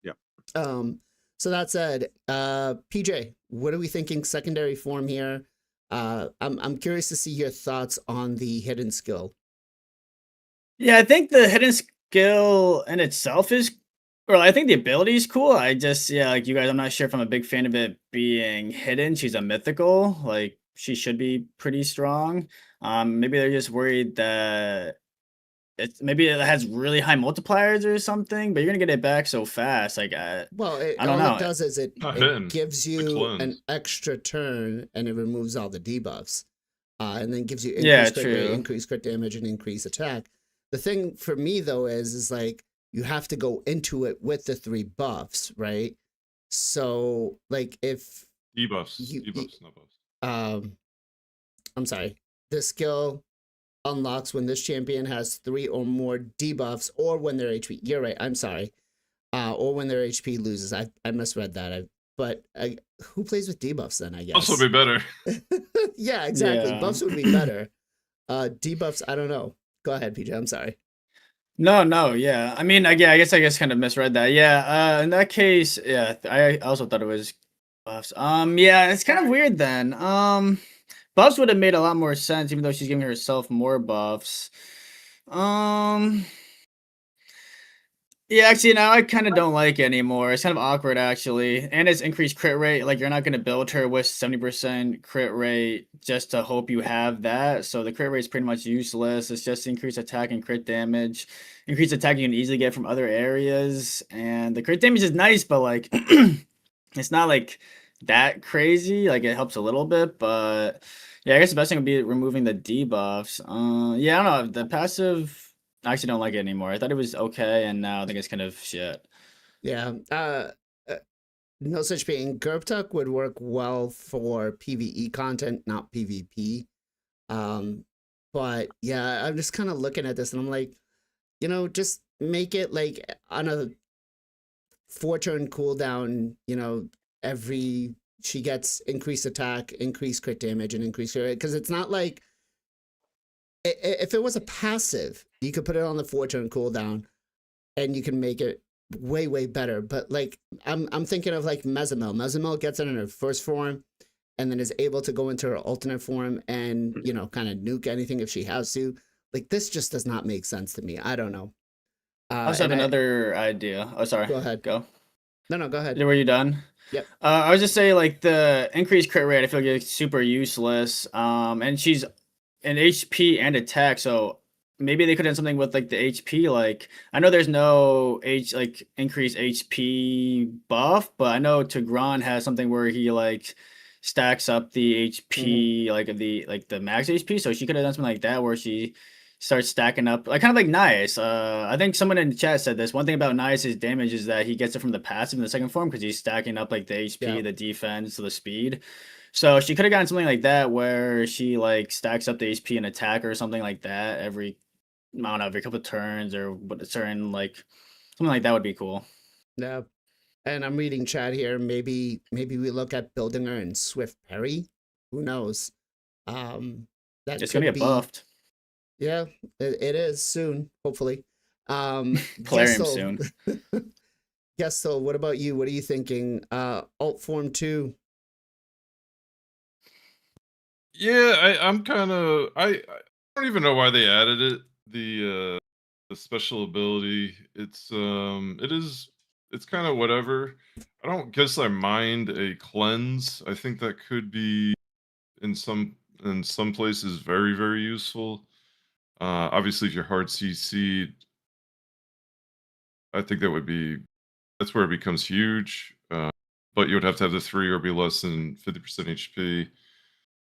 S3: Yeah.
S1: So that said, PJ, what are we thinking secondary form here? I'm curious to see your thoughts on the hidden skill.
S4: Yeah, I think the hidden skill in itself is, well, I think the ability is cool. I just, like you guys, I'm not sure if I'm a big fan of it being hidden. She's a mythical, like she should be pretty strong. Maybe they're just worried that maybe it has really high multipliers or something, but you're gonna get it back so fast. Like, I don't know.
S1: All it does is it gives you an extra turn and it removes all the debuffs, and then gives you increased crit rate, increased crit damage, and increased attack. The thing for me though is like you have to go into it with the 3 buffs, right? So like if
S5: debuffs, no buffs.
S1: I'm sorry. This skill unlocks when this champion has 3 or more debuffs, or when their HP. You're right. I'm sorry. Or when their HP loses. I misread that. But who plays with debuffs then? I guess
S5: buffs would be better.
S1: Yeah, exactly. Yeah. Buffs would be better. Debuffs, I don't know. Go ahead, PJ. I'm sorry.
S4: No, yeah. I mean, I guess kind of misread that. Yeah, in that case, yeah, I also thought it was buffs. Yeah, it's kind of weird then. Buffs would have made a lot more sense, even though she's giving herself more buffs. Um, yeah, actually, now I kind of don't like it anymore. It's kind of awkward, actually. And it's increased crit rate. Like, you're not going to build her with 70% crit rate just to hope you have that. So the crit rate is pretty much useless. It's just increased attack and crit damage. Increased attack you can easily get from other areas. And the crit damage is nice, but, like, it's not, like, that crazy. Like, it helps a little bit, but yeah, I guess the best thing would be removing the debuffs. Yeah, I don't know. The passive. I actually don't like it anymore. I thought it was okay, and now I think it's kind of shit.
S1: Yeah. Uh, no such being. Gerbtuck would work well for PvE content, not PvP. But yeah, I'm just kind of looking at this and I'm like, just make it like on a 4-turn cooldown, every she gets increased attack, increased crit damage, and increased crit, because it's not like if it was a passive, you could put it on the 4-turn cooldown and you can make it way better. But like I'm thinking of like Mezimel. Mezimel gets it in her first form and then is able to go into her alternate form and kind of nuke anything if she has to. Like, this just does not make sense to me. I don't know.
S4: I also have another idea. Oh, sorry.
S1: Go ahead.
S4: Go.
S1: No, go ahead.
S4: Were you done?
S1: Yep.
S4: I was just saying, like, the increased crit rate, I feel like it's super useless. And she's an HP and attack, so maybe they could have done something with like the HP. Like, I know there's no increased HP buff, but I know Tigran has something where he like stacks up the HP, like the max HP. So she could have done something like that where she starts stacking up, like kind of like Nice. I think someone in the chat said this. One thing about Nice's damage is that he gets it from the passive in the second form because he's stacking up like the HP, the defense, the speed. So she could have gotten something like that where she like stacks up the HP and attack or something like that every, I don't know, every couple of turns or what a certain like something like that would be cool.
S1: Yeah. And I'm reading chat here. Maybe we look at building her in Swift Parry. Who knows? That
S4: it's gonna get buffed.
S1: Yeah, it is soon, hopefully.
S4: Telerium soon.
S1: Gestel, what about you? What are you thinking? Alt Form 2.
S5: Yeah, I'm kind of I don't even know why they added it. The special ability. It's kind of whatever. I don't guess I mind a cleanse. I think that could be in some places very useful. Obviously, if you're hard CC, I think that's where it becomes huge. But you would have to have the 3 or be less than 50% HP.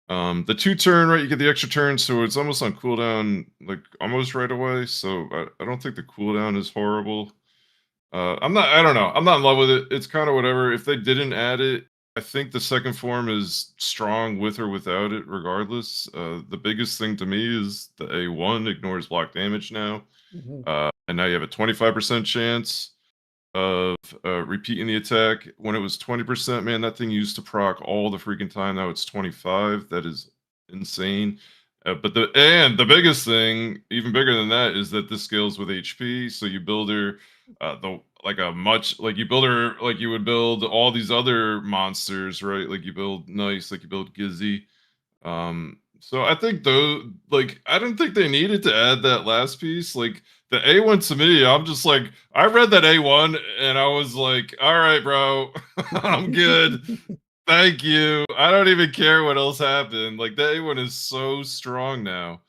S5: The 2-turn, right? You get the extra turn, so it's almost on cooldown, like almost right away. So I don't think the cooldown is horrible. I don't know. I'm not in love with it. It's kind of whatever. If they didn't add it, I think the second form is strong with or without it, regardless. The biggest thing to me is the A1 ignores block damage now. And now you have a 25% chance of repeating the attack. When it was 20%, man, that thing used to proc all the freaking time. Now it's 25. That is insane. But the biggest thing, even bigger than that, is that this scales with HP. So you build her you build her like you would build all these other monsters, right? Like you build Nice, like you build Gizzy. So I think I don't think they needed to add that last piece. Like the A1 to me, I'm just like, I read that A1 and I was like, all right, bro, I'm good. Thank you. I don't even care what else happened. Like the A1 is so strong now.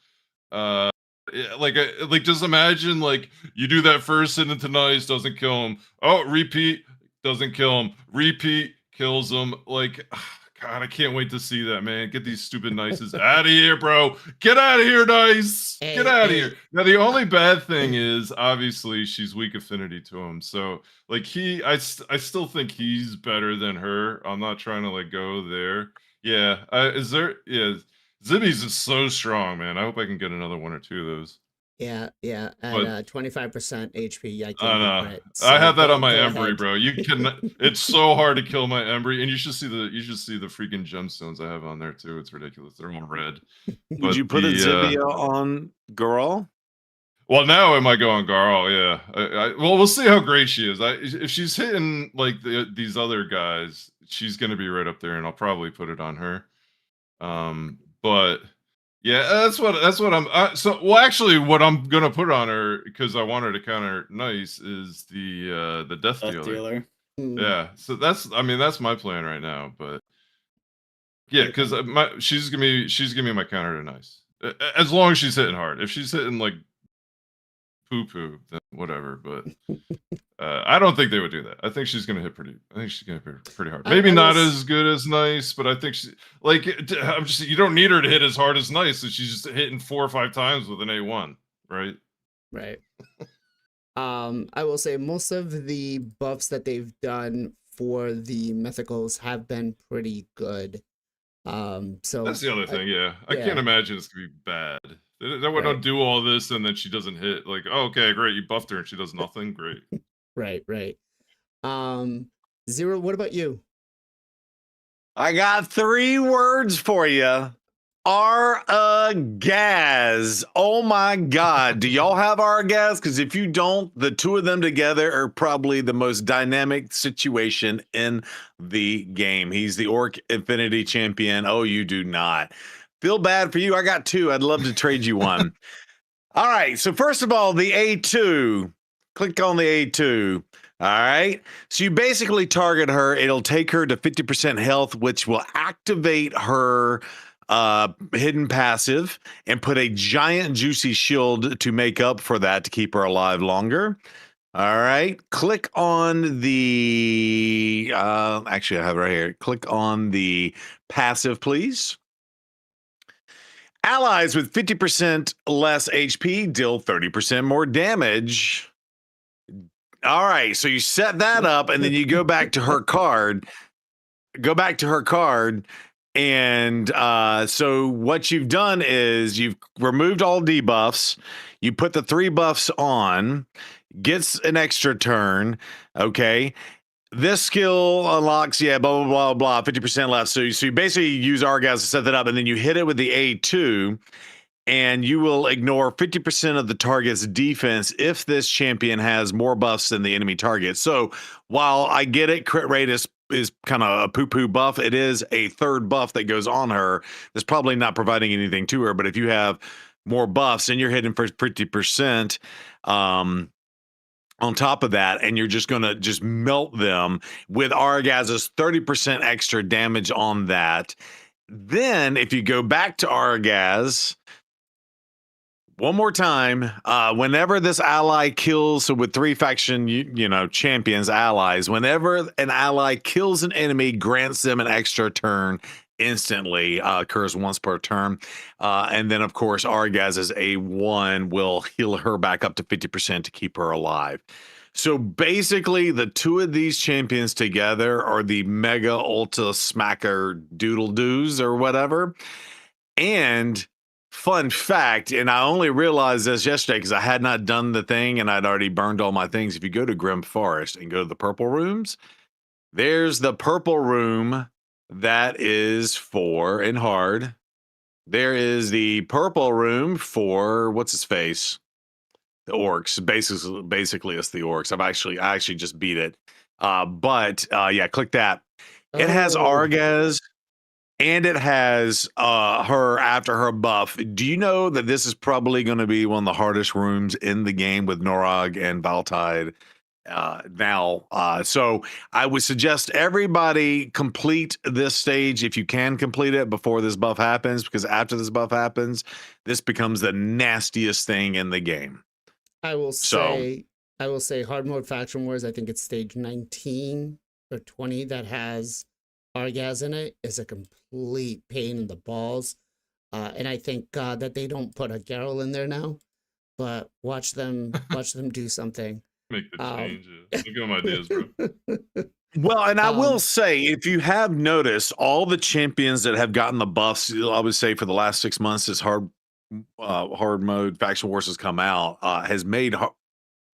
S5: Like just imagine like you do that first hit into Nice, doesn't kill him. Oh, repeat, doesn't kill him. Repeat, kills him. Like, God, I can't wait to see that, man. Get these stupid Nices out of here, bro. Get out of here, Nice. Get out of here. Now, the only bad thing is, obviously, she's weak affinity to him. So, like, I still think he's better than her. I'm not trying to, like, go there. Yeah. Zibby's is so strong, man. I hope I can get another 1 or 2 of those.
S1: Yeah. At 25% HP, I can't
S5: know.
S1: it. So
S5: I have that on my Embry, bro. You can. It's so hard to kill my Embry, and you should see the freaking gemstones I have on there too. It's ridiculous. They're all red.
S3: Would you put a Zibia on Gharol?
S5: Well, now am I going Gharol? Yeah. Well, we'll see how great she is. If she's hitting like these other guys, she's going to be right up there, and I'll probably put it on her. But yeah, that's what I'm. Well, actually, what I'm gonna put on her because I want her to counter nice is the Death Dealer.
S1: Hmm.
S5: Yeah. So that's my plan right now. But yeah, because she's gonna be my counter to nice. As long as she's hitting hard. If she's hitting like poo poo, then whatever. But I don't think they would do that. I think she's gonna hit pretty. I think she's gonna hit pretty hard. Maybe not as good as nice, but I think she I'm just. You don't need her to hit as hard as nice, so she's just hitting 4 or 5 times with an A1, right?
S1: Right. I will say most of the buffs that they've done for the mythicals have been pretty good. So
S5: that's the other thing. Yeah, I can't imagine it's gonna be bad. They would not do all this and then she doesn't hit. Like, oh, okay, great, you buffed her and she does nothing. Great.
S1: Right. Zero, what about you?
S3: I got 3 words for you. Argaz. Oh my God. Do y'all have Argaz? Because if you don't, the 2 of them together are probably the most dynamic situation in the game. He's the Orc Infinity Champion. Oh, you do not. Feel bad for you. I got 2. I'd love to trade you one. All right. So first of all, the A2. Click on the A2. All right. So you basically target her. It'll take her to 50% health, which will activate her hidden passive and put a giant juicy shield to make up for that to keep her alive longer. All right. Click on the actually I have it right here. Click on the passive, please. Allies with 50% less HP deal 30% more damage. All right, so you set that up, and then you go back to her card. And so what you've done is you've removed all debuffs. You put the 3 buffs on, gets an extra turn. Okay. This skill unlocks, blah, blah, blah, 50% left. So you basically use Argaz to set that up, and then you hit it with the A2, and you will ignore 50% of the target's defense if this champion has more buffs than the enemy target. So while I get it, crit rate is kind of a poo-poo buff, it is a 3rd buff that goes on her that's probably not providing anything to her. But if you have more buffs and you're hitting for 50%, on top of that, and you're just going to just melt them with Argaz's 30% extra damage on that. Then if you go back to Argaz one more time, whenever this ally kills, so with 3 faction, champions, allies, whenever an ally kills an enemy, grants them an extra turn instantly, occurs once per turn. And then, of course, Argaz's A1 will heal her back up to 50% to keep her alive. So basically, the 2 of these champions together are the mega ultra smacker doodle doos or whatever. And fun fact, and I only realized this yesterday because I had not done the thing and I'd already burned all my things. If you go to Grim Forest and go to the purple rooms, there's the purple room that is for in hard. There is the purple room for what's his face? The orcs. Basically it's the orcs. I actually just beat it. But yeah, click that. It has Argaz and it has her after her buff. Do you know that this is probably going to be one of the hardest rooms in the game with Norog and Valtide now? So I would suggest everybody complete this stage if you can complete it before this buff happens, because after this buff happens, this becomes the nastiest thing in the game.
S1: I will say hard mode faction wars, I think it's stage 19 or 20 that has Argaz in it, is a complete pain in the balls. And I thank God that they don't put a Gharol in there now. But watch them do something.
S5: Make the change. Look at my ideas, bro.
S3: Well, and I will say, if you have noticed, all the champions that have gotten the buffs, I would say for the last 6 months, as hard mode faction wars has come out, has made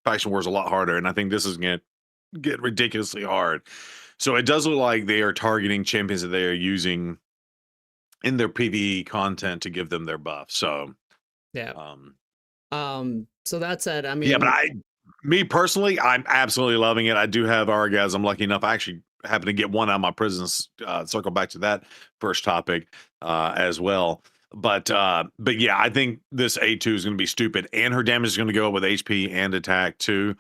S3: faction wars a lot harder, and I think this is going to get ridiculously hard. So it does look like they are targeting champions that they are using in their PvE content to give them their buff. So
S1: yeah. So that said, I
S3: Yeah, but
S1: mean,
S3: me personally, I'm absolutely loving it. I do have orgasm. Lucky enough, I actually happen to get one out of my prisons. Circle back to that first topic as well. But yeah, I think this A2 is going to be stupid, and her damage is going to go up with HP and attack too.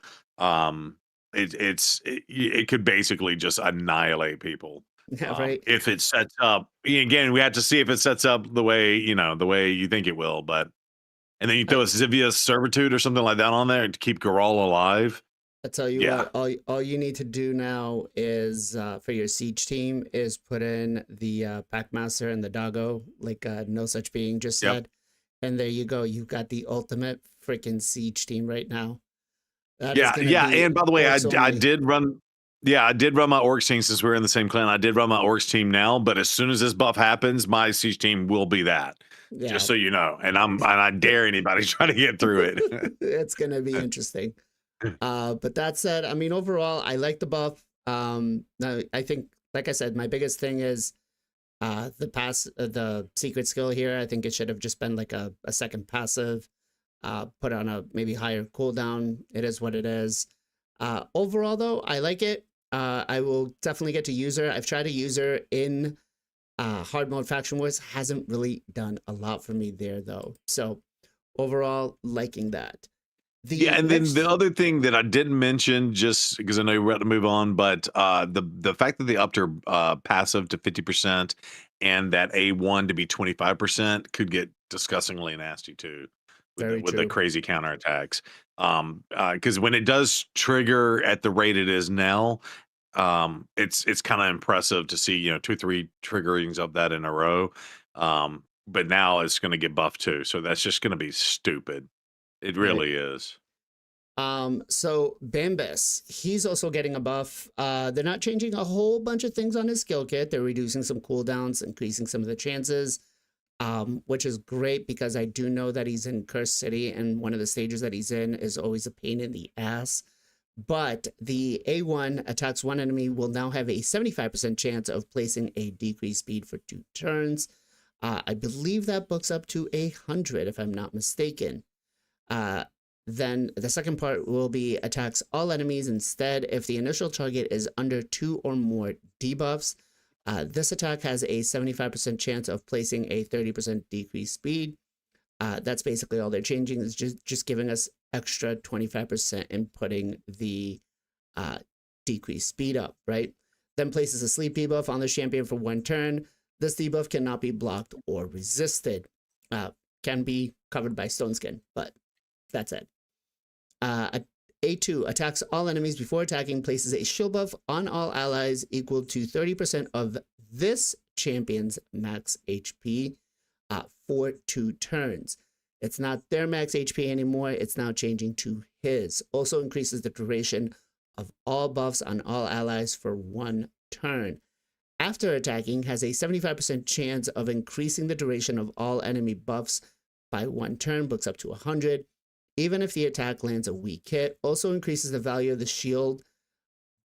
S3: It could basically just annihilate people.
S1: yeah, right.
S3: If it sets up again, we have to see if it sets up the way the way you think it will. But and then you
S1: I,
S3: throw a Zivia's Servitude or something like that on there to keep Gharol alive.
S1: I tell you
S3: Yeah.
S1: what, all you need to do now is for your siege team is put in the Packmaster and the Doggo, like No Such Being just
S3: Yep.
S1: said, and there you go. You've got the ultimate freaking siege team right now. That is
S3: Yeah,
S1: gonna
S3: yeah.
S1: be
S3: And by the way, I
S1: orcs
S3: I
S1: only.
S3: did run. Yeah, I did run my orcs team since we're in the same clan. I did run my orcs team now, but as soon as this buff happens, my siege team will be that.
S1: Yeah,
S3: Just so you know. And I dare anybody try to get through it.
S1: it's gonna be interesting. But that said, I mean, overall, I like the buff. No, I think, like I said, my biggest thing is the secret skill here. I think it should have just been like a second passive, put on a maybe higher cooldown. It is what it is. Overall, though, I like it. I will definitely get to use her. I've tried to use her in hard mode faction wars. Hasn't really done a lot for me there, though. So overall, liking that.
S3: Yeah, and then the other thing that I didn't mention, just because I know we're about to move on, but the fact that they upped her passive to 50% and that A1 to be 25% could get disgustingly nasty too, with the crazy counterattacks. Because when it does trigger at the rate it is now, it's kind of impressive to see 2-3 triggerings of that in a row. But now it's going to get buffed too, so that's just going to be stupid. It really is.
S1: So Bambus, he's also getting a buff. They're not changing a whole bunch of things on his skill kit. They're reducing some cooldowns, increasing some of the chances, which is great because I do know that he's in Cursed City, and one of the stages that he's in is always a pain in the ass. But the A1 attacks one enemy will now have a 75% chance of placing a decreased speed for 2 turns. I believe that books up to 100 if I'm not mistaken. Then the second part will be attacks all enemies instead if the initial target is under 2 or more debuffs. This attack has a 75% chance of placing a 30% decreased speed. That's basically all they're changing, is just giving us extra 25% and putting the decreased speed up, right? Then places a sleep debuff on the champion for 1 turn. This debuff cannot be blocked or resisted. Can be covered by Stone Skin, but that's it. A2 attacks all enemies before attacking, places a shield buff on all allies equal to 30% of this champion's max HP for 2 turns. It's not their max HP anymore. It's now changing to his. Also increases the duration of all buffs on all allies for 1 turn. After attacking, has a 75% chance of increasing the duration of all enemy buffs by 1 turn, books up to 100. Even if the attack lands a weak hit. Also increases the value of the shield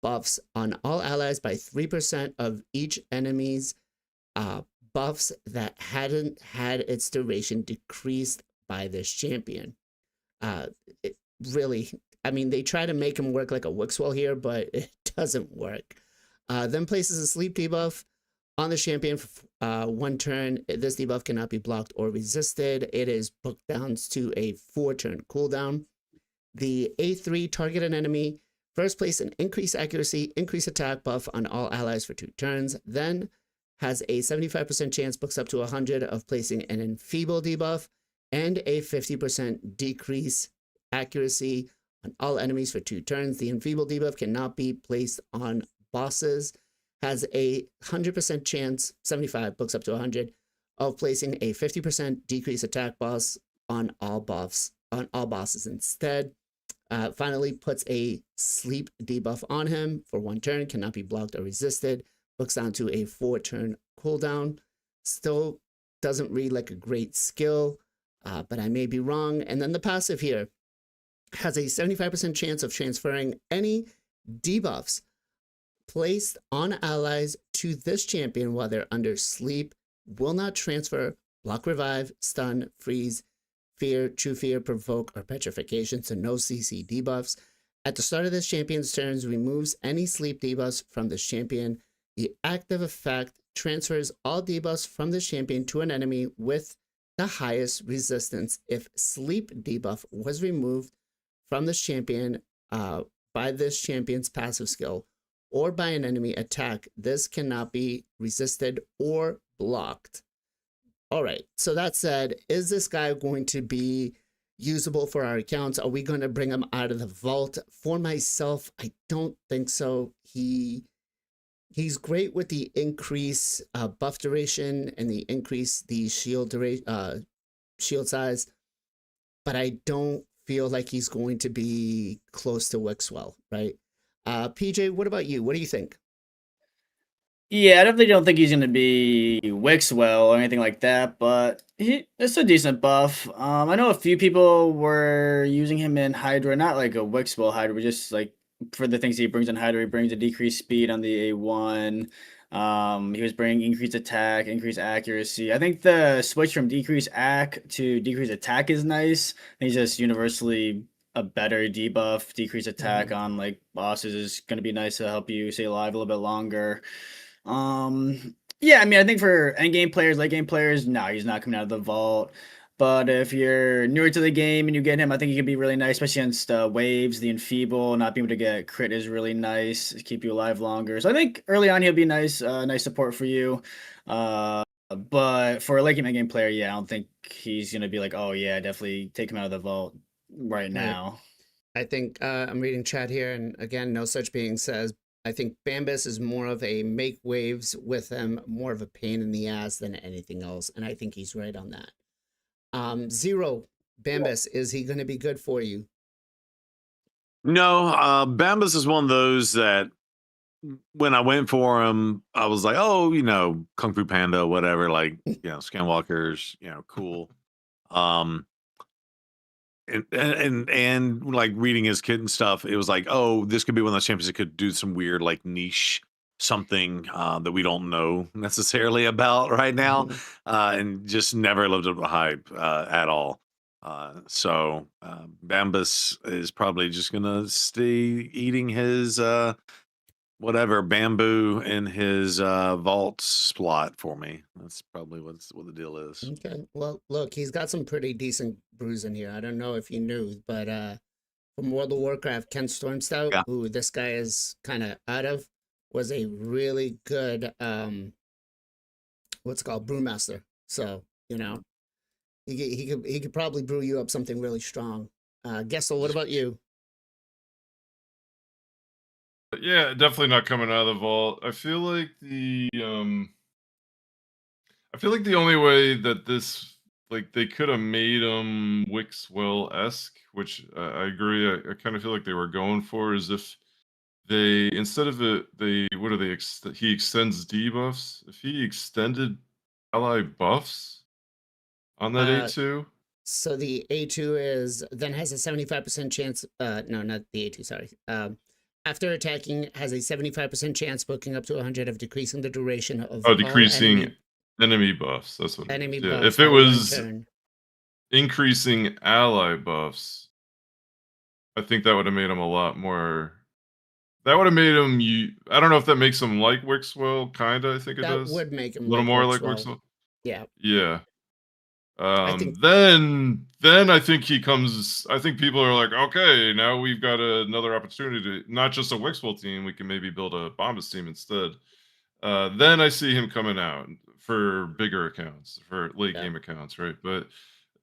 S1: buffs on all allies by 3% of each enemy's buffs that hadn't had its duration decreased by this champion. It really, I mean, they try to make him work like a Wixwell here, but it doesn't work. Then places a sleep debuff on the champion for 1 turn. This debuff cannot be blocked or resisted. It is booked down to a 4-turn cooldown. The A3 target an enemy. First place an increased accuracy, increased attack buff on all allies for 2 turns. Then has a 75% chance, books up to 100, of placing an enfeeble debuff and a 50% decrease accuracy on all enemies for 2 turns. The enfeeble debuff cannot be placed on bosses. Has a 100% chance, 75 books up to 100, of placing a 50% decrease attack boss on all bosses instead. Finally, puts a sleep debuff on him for 1 turn, cannot be blocked or resisted, books down to a 4-turn cooldown. Still doesn't read like a great skill, but I may be wrong. And then the passive here has a 75% chance of transferring any debuffs placed on allies to this champion while they're under sleep. Will not transfer, block, revive, stun, freeze, Fear, True Fear, Provoke, or Petrification, so no CC debuffs. At the start of this champion's turns, removes any sleep debuffs from this champion. The active effect transfers all debuffs from this champion to an enemy with the highest resistance. If sleep debuff was removed from this champion by this champion's passive skill or by an enemy attack, this cannot be resisted or blocked. All right, so that said, is this guy going to be usable for our accounts? Are we going to bring him out of the vault? For myself, I don't think so. He's great with the increase buff duration and the increase the shield shield size, but I don't feel like he's going to be close to Wixwell, right? PJ, what about you? What do you think?
S4: Yeah, I definitely don't think he's going to be Wixwell or anything like that, but it's a decent buff. I know a few people were using him in Hydra, not like a Wixwell Hydra, but just like for the things he brings in Hydra. He brings a decreased speed on the A1. He was bringing increased attack, increased accuracy. I think the switch from decreased AC to decreased attack is nice. He's just universally a better debuff. Decreased attack on like bosses is going to be nice to help you stay alive a little bit longer. Yeah, I mean, I think for endgame players, late game players, no, he's not coming out of the vault. But if you're newer to the game and you get him, I think he could be really nice, especially against waves. The enfeeble, not being able to get crit is really nice, keep you alive longer. So I think early on he'll be nice, nice support for you. But for a late game endgame player, yeah, I don't think he's gonna be like, oh yeah, definitely take him out of the vault right now.
S1: I think I'm reading chat here, and again, no such being says, I think Bambus is more of a make waves with him, more of a pain in the ass than anything else, and I think he's right on that. Zero, Bambus, is he going to be good for you?
S3: No, Bambus is one of those that when I went for him, I was like, oh, Kung Fu Panda, whatever, like, Skinwalkers, cool. And like reading his kit and stuff, it was like, oh, this could be one of those champions that could do some weird like niche something that we don't know necessarily about right now, and just never lived up to the hype at all. So Bambus is probably just gonna stay eating his whatever bamboo in his vault slot for me. That's probably what the deal is.
S1: Okay. Well, look, he's got some pretty decent brews in here. I don't know if you knew, but from World of Warcraft, Ken Stormstout,
S3: Yeah.
S1: who this guy is kind of out of, was a really good what's it called, brewmaster. So, he could probably brew you up something really strong. Gessel, what about you?
S5: Yeah, definitely not coming out of the vault. I feel like the only way that this, like, they could have made him Wixwell-esque, which I agree. I kind of feel like they were going for, is if they, instead of it, he extends debuffs. If he extended ally buffs on that A2.
S1: So the A2 then has a 75% chance. No, not the A2. Sorry. After attacking, has a 75% chance, booking up to 100 of decreasing the duration of
S5: decreasing enemy buffs. That's what
S1: enemy
S5: it is. Yeah,
S1: buffs
S5: if it was
S1: turn.
S5: increasing ally buffs, I think that would have made him a lot more. That would have made him. I don't know if that makes him like Wixwell. Kinda, I think it does.
S1: That would make him
S5: a little
S1: like
S5: more
S1: Wixwell.
S5: like Wixwell.
S1: Yeah.
S5: Yeah.
S1: I think
S5: then I think he comes. I think people are like, okay, now we've got another opportunity to not just a Wixwell team. We can maybe build a Bombus team instead. Then I see him coming out for bigger accounts, for late game accounts, right? But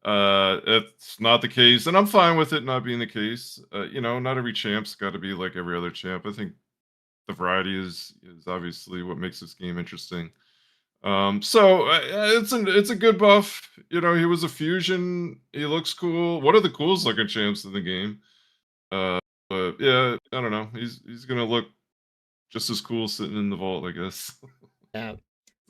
S5: it's not the case, and I'm fine with it not being the case. Not every champ's got to be like every other champ. I think the variety is obviously what makes this game interesting. So it's a good buff. He was a fusion. He looks cool. One of the coolest looking champs in the game. But yeah, I don't know. He's gonna look just as cool sitting in the vault, I guess.
S1: Yeah.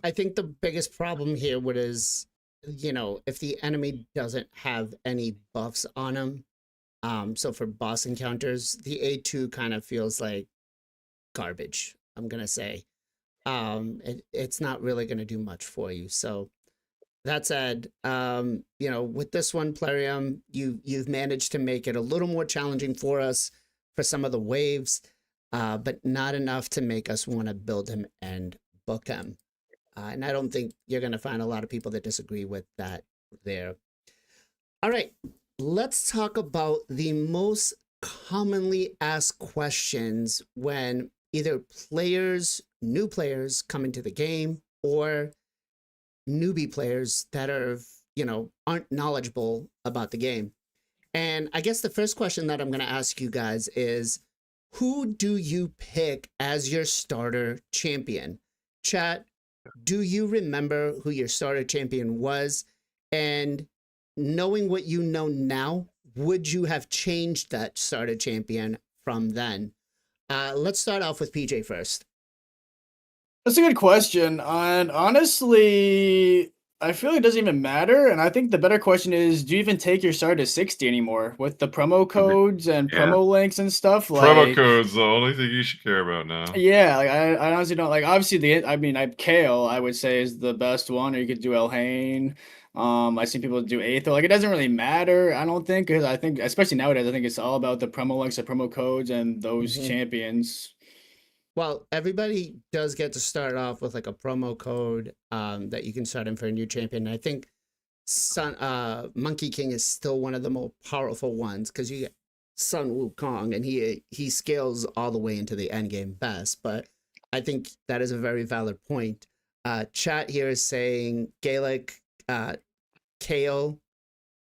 S1: I think the biggest problem here is, if the enemy doesn't have any buffs on him, so for boss encounters, the A2 kind of feels like garbage, I'm gonna say. It's not really gonna do much for you. So That said, with this one, Plarium, you've managed to make it a little more challenging for us for some of the waves, but not enough to make us want to build him and book him. And I don't think you're going to find a lot of people that disagree with that there. All right, let's talk about the most commonly asked questions when either new players come into the game, or newbie players that aren't knowledgeable about the game. And I guess the first question that I'm going to ask you guys is, who do you pick as your starter champion? Chat, do you remember who your starter champion was? And knowing what you know now, would you have changed that starter champion from then? Let's start off with PJ first.
S4: That's a good question. And honestly, I feel it doesn't even matter. And I think the better question is, do you even take your start to 60 anymore with the promo codes and promo links and stuff?
S5: Promo codes, the only thing you should care about now.
S4: Yeah, like I honestly don't like. Obviously, Kale, I would say, is the best one. Or you could do Elhain. I see people do Aether. Like, it doesn't really matter, I don't think, because I think, especially nowadays, I think it's all about the promo links, the promo codes, and those champions.
S1: Well, everybody does get to start off with like a promo code that you can start in for a new champion. And I think Monkey King is still one of the more powerful ones, because you get Sun Wukong and he scales all the way into the end game best. But I think that is a very valid point. Chat here is saying Gaelic, Kale.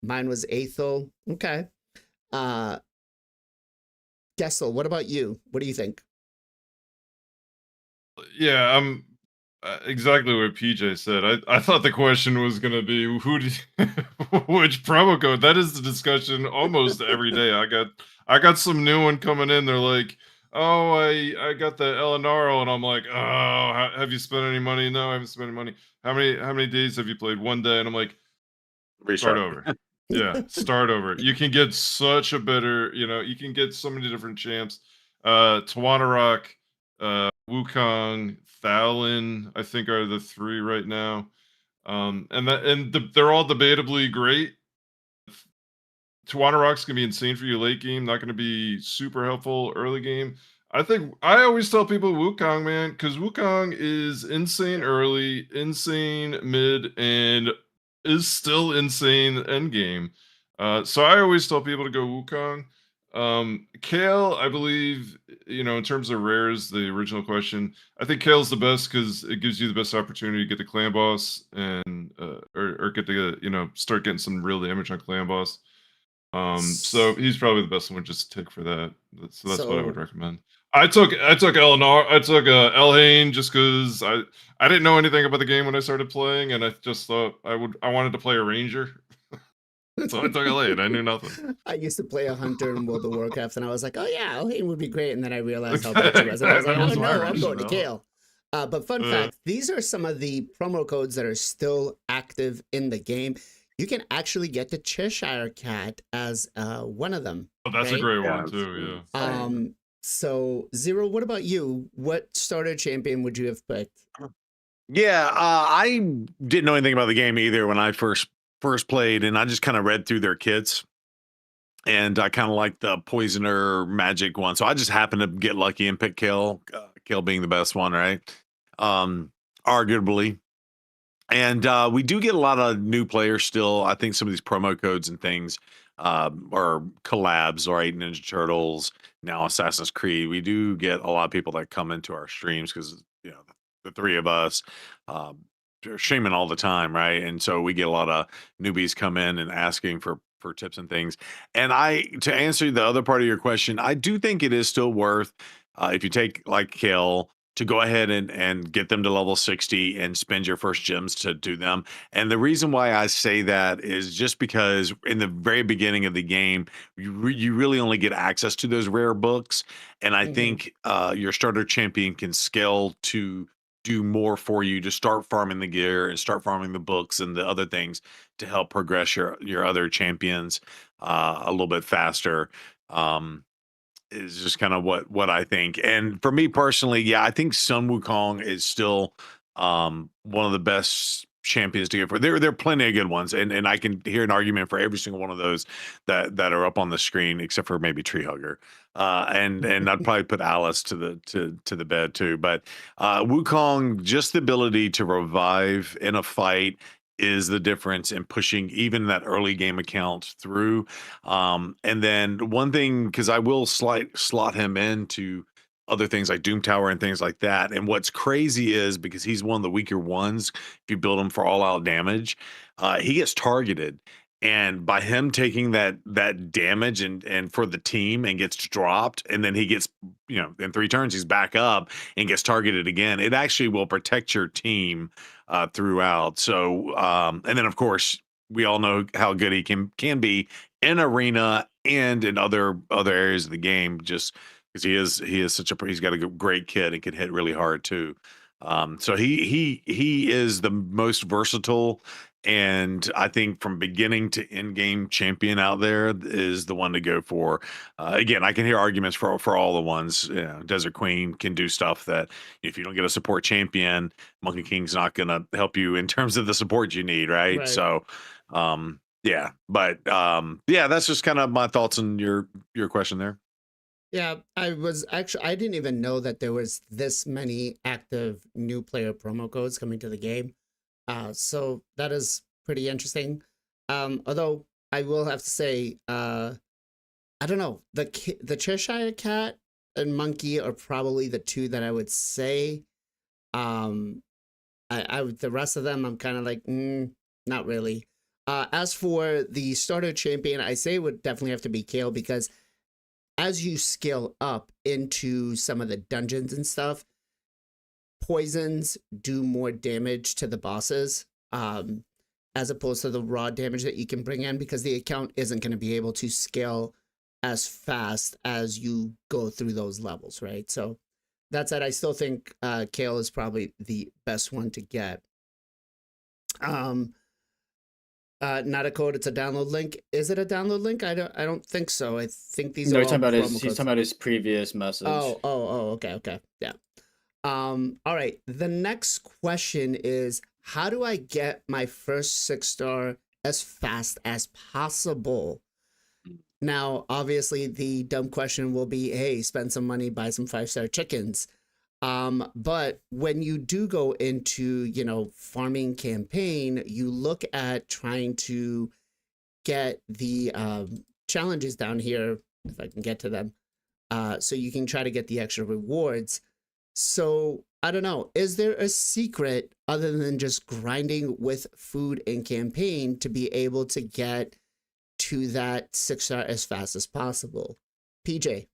S1: Mine was Aethel. Okay. Gessel, what about you? What do you think?
S5: Yeah, I'm exactly what PJ said. I thought the question was gonna be which promo code. That is the discussion almost every day. I got some new one coming in. They're like, oh, I got the Elenaro, and I'm like, oh, have you spent any money? No, I haven't spent any money. How many days have you played? 1 day, and I'm like, start over. Yeah, start over. You can get such a better, you can get so many different champs. Tawanarok, Wukong, Thalen, I think are the 3 right now. They're all debatably great. Tawanarok's gonna be insane for you late game, not gonna be super helpful early game. I always tell people Wukong, man, because Wukong is insane early, insane mid, and is still insane end game. So I always tell people to go Wukong. Kale, I believe, in terms of rares, the original question, I think Kale's the best because it gives you the best opportunity to get the clan boss and or get to start getting some real damage on clan boss. So he's probably the best one just to take for that. So that's what I would recommend. I took Eleanor, I took Elhain just because I didn't know anything about the game when I started playing, and I just thought I wanted to play a ranger. So I took Elhain. I knew nothing.
S1: I used to play a hunter in World of Warcraft, and I was like, oh yeah, Elhain would be great. And then I realized how bad she was. And I was like, oh no, I'm going to Kale. But fun fact, these are some of the promo codes that are still active in the game. You can actually get the Cheshire Cat as one of them.
S5: Oh, that's a great one too, yeah.
S1: So Zero, what about you? What starter champion would you have picked?
S3: Yeah, I didn't know anything about the game either when I first played, and I just kind of read through their kits, and I kind of like the poisoner magic one, so I just happened to get lucky and pick Kale. Kale being the best one, right? Arguably. And we do get a lot of new players still. I think some of these promo codes and things are collabs, right? Ninja Turtles, now Assassin's Creed. We do get a lot of people that come into our streams because the 3 of us are streaming all the time, right? And so we get a lot of newbies come in and asking for tips and things. And to answer the other part of your question, I do think it is still worth if you take like Kale, to go ahead and get them to level 60 and spend your first gems to do them. And the reason why I say that is just because in the very beginning of the game, you really only get access to those rare books. And I think your starter champion can scale to do more for you, to start farming the gear and start farming the books and the other things to help progress your other champions a little bit faster. Is just kind of what I think. And for me personally, yeah, I think Sun Wukong is still one of the best champions to go for. There are plenty of good ones, and I can hear an argument for every single one of those that are up on the screen, except for maybe Tree Hugger. And I'd probably put Alice to the bed too. But Wukong, just the ability to revive in a fight is the difference in pushing even that early game account through. And then one thing, because I will slot him into other things like Doom Tower and things like that. And what's crazy is because he's one of the weaker ones, if you build him for all out damage, he gets targeted. And by him taking that damage and for the team and gets dropped, and then he gets, in 3 turns, he's back up and gets targeted again. It actually will protect your team throughout. So, and then of course, we all know how good he can be in arena and in other areas of the game, just because he is he's got a great kit and can hit really hard too. So he is the most versatile, and I think from beginning to end game champion out there is the one to go for. Again, I can hear arguments for all the ones. Desert Queen can do stuff that if you don't get a support champion, Monkey King's not going to help you in terms of the support you need, right? So, yeah, but yeah, that's just kind of my thoughts on your question there.
S1: Yeah, I didn't even know that there was this many active new player promo codes coming to the game. So that is pretty interesting. Although I will have to say, I don't know, the Cheshire Cat and Monkey are probably the two that I would say. The rest of them, I'm kind of like, not really. As for the starter champion, I say it would definitely have to be Kale, because as you scale up into some of the dungeons and stuff, poisons do more damage to the bosses, as opposed to the raw damage that you can bring in, because the account isn't going to be able to scale as fast as you go through those levels, right? So that said, I still think Kale is probably the best one to get. Not a code, it's a download link. Is it a download link? I don't think so. I think these are all
S4: he's talking about his previous message.
S1: Okay. Yeah. All right. The next question is, how do I get my first 6-star as fast as possible? Now, obviously, the dumb question will be, hey, spend some money, buy some 5-star chickens. But when you do go into, farming campaign, you look at trying to get the challenges down here, if I can get to them, so you can try to get the extra rewards. So I don't know, is there a secret other than just grinding with food in campaign to be able to get to that 6-star as fast as possible? PJ.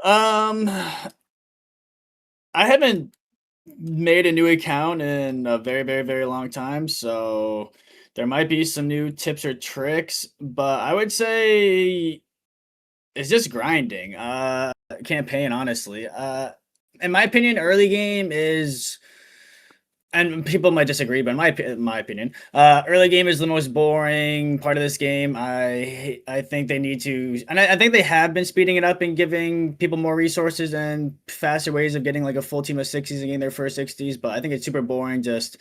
S4: I haven't made a new account in a very, very, very long time, so there might be some new tips or tricks, but I would say it's just grinding. Campaign, honestly. In my opinion, early game is, and people might disagree, but in my opinion, early game is the most boring part of this game. I think they need to, and I think they have been speeding it up and giving people more resources and faster ways of getting like a full team of 60s and getting their first 60s. But I think it's super boring just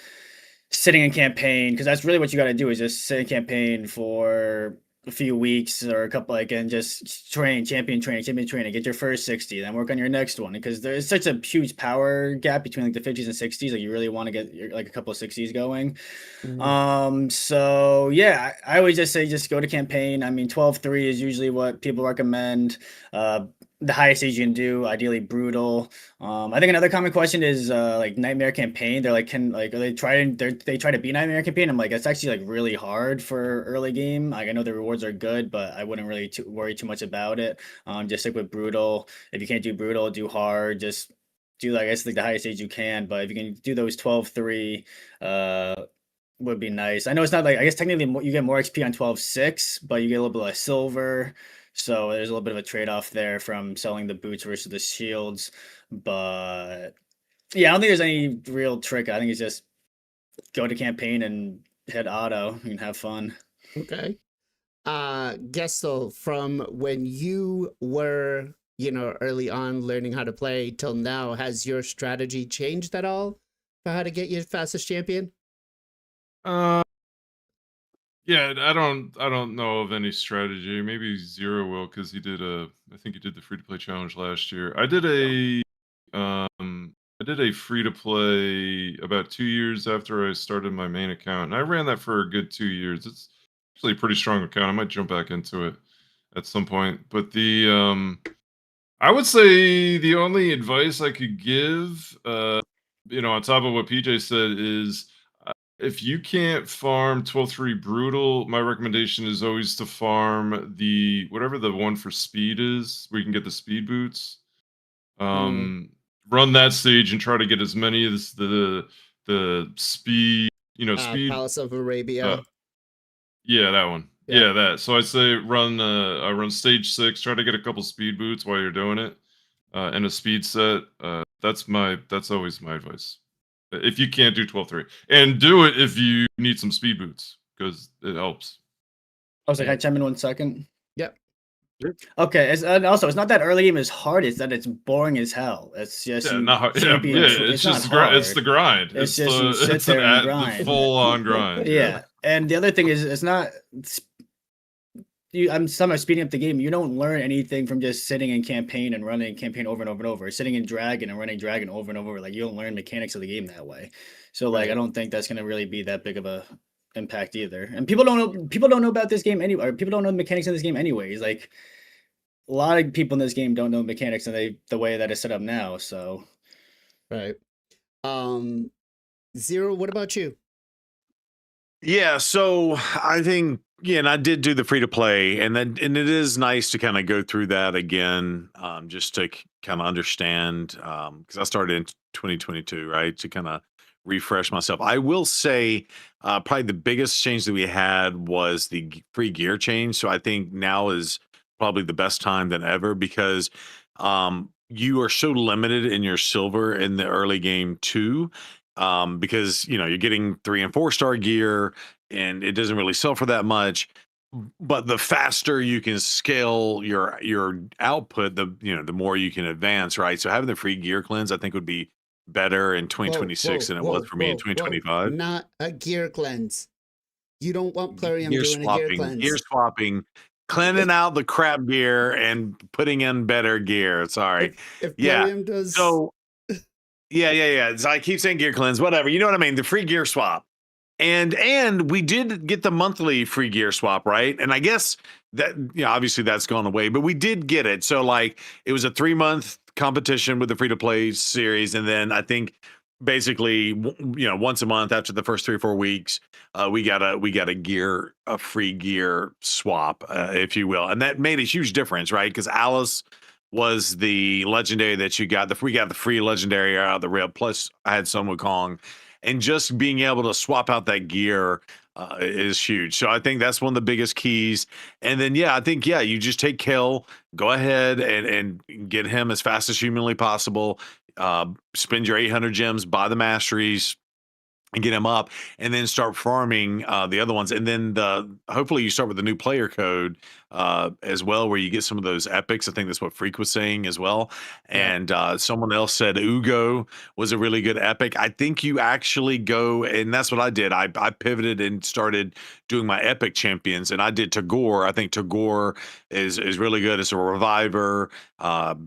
S4: sitting in campaign, because that's really what you got to do, is just sit in campaign for a few weeks or a couple, and just champion train, get your first 60, then work on your next one, because there's such a huge power gap between like the 50s and 60s. Like you really want to get like a couple of 60s going. So yeah, I would just say just go to campaign. I mean, 12-3 is usually what people recommend. The highest age you can do, ideally brutal. I think another common question is like Nightmare campaign. They're like, they try to beat Nightmare campaign. I'm like, that's actually like really hard for early game. Like I know the rewards are good, but I wouldn't really worry too much about it. Just stick with brutal. If you can't do brutal, do hard. Just do, I guess, like the highest age you can. But if you can do those 12-3, would be nice. I know it's not like, I guess technically you get more XP on 12-6, but you get a little bit of silver. So there's a little bit of a trade-off there from selling the boots versus the shields. But yeah, I don't think there's any real trick. I think it's just go to campaign and hit auto and have fun.
S1: Okay. Gestel, from when you were, early on learning how to play till now, has your strategy changed at all? for how to get your fastest champion?
S5: Yeah, I don't know of any strategy. Maybe Zero will, because I think he did the free to play challenge last year. I did a free to play about 2 years after I started my main account, and I ran that for a good 2 years. It's actually a pretty strong account. I might jump back into it at some point. But I would say the only advice I could give, on top of what PJ said, is if you can't farm 12-3 brutal, my recommendation is always to farm the whatever the one for speed is, where you can get the speed boots. Run that stage and try to get as many as the speed, speed.
S1: Palace of Arabia.
S5: Yeah, that one.
S1: Yeah.
S5: Yeah, that. So I'd say I run stage 6, try to get a couple speed boots while you're doing it, and a speed set. That's always my advice. If you can't do 12-3, and do it if you need some speed boots, because it helps.
S4: I was like, I chime in 1 second.
S1: Yep.
S4: Okay, and also it's not that early game is hard; it's that it's boring as hell. It's just
S5: not hard. It's just it's the grind.
S4: It's just you sit there and grind,
S5: the full on grind.
S4: Yeah, and the other thing is, it's not. I'm somehow speeding up the game. You don't learn anything from just sitting in campaign and running campaign over and over and over, sitting in dragon and running dragon over and over. Like, you don't learn mechanics of the game that way. So like, I don't think that's gonna really be that big of a impact either. And people don't know about this game anyway. People don't know the mechanics in this game anyways. Like, a lot of people in this game don't know mechanics and the way that it's set up now. So,
S1: right. Zero, what about you?
S3: Yeah, so I think, and I did do the free to play, and it is nice to kind of go through that again, just to kind of understand, because I started in 2022, right, to kind of refresh myself. I will say, probably the biggest change that we had was the free gear change. So I think now is probably the best time than ever, because you are so limited in your silver in the early game too. Because you're getting 3 and 4 star gear, and it doesn't really sell for that much. But the faster you can scale your output, the more you can advance, right? So having the free gear cleanse, I think, would be better in 2026 than it was for me in 2025.
S1: Not a gear cleanse. You don't want Plarium
S3: Gear
S1: doing a gear cleanse.
S3: Gear swapping, cleansing out the crap gear and putting in better gear. Sorry.
S1: If Plarium does.
S3: So. Yeah. So I keep saying gear cleanse, whatever. You know what I mean? The free gear swap. And we did get the monthly free gear swap, right? And I guess that, obviously that's gone away, but we did get it. So like, it was a 3-month competition with the free to play series. And then I think basically, once a month after the first 3 or 4 weeks, we got a free gear swap, if you will. And that made a huge difference, right? Because Alice was the legendary that we got the free legendary out of the rip. Plus, I had Sun Wukong, and just being able to swap out that gear is huge. So I think that's one of the biggest keys. And then, I think, you just take Kel, go ahead and get him as fast as humanly possible. Spend your 800 gems, buy the masteries, and get him up, and then start farming the other ones. And then hopefully you start with the new player code as well, where you get some of those epics. I think that's what Freak was saying as well. And someone else said Ugo was a really good epic. I think you actually go, and that's what I did. I pivoted and started doing my epic champions, and I did Tagore. I think Tagore is really good as a reviver,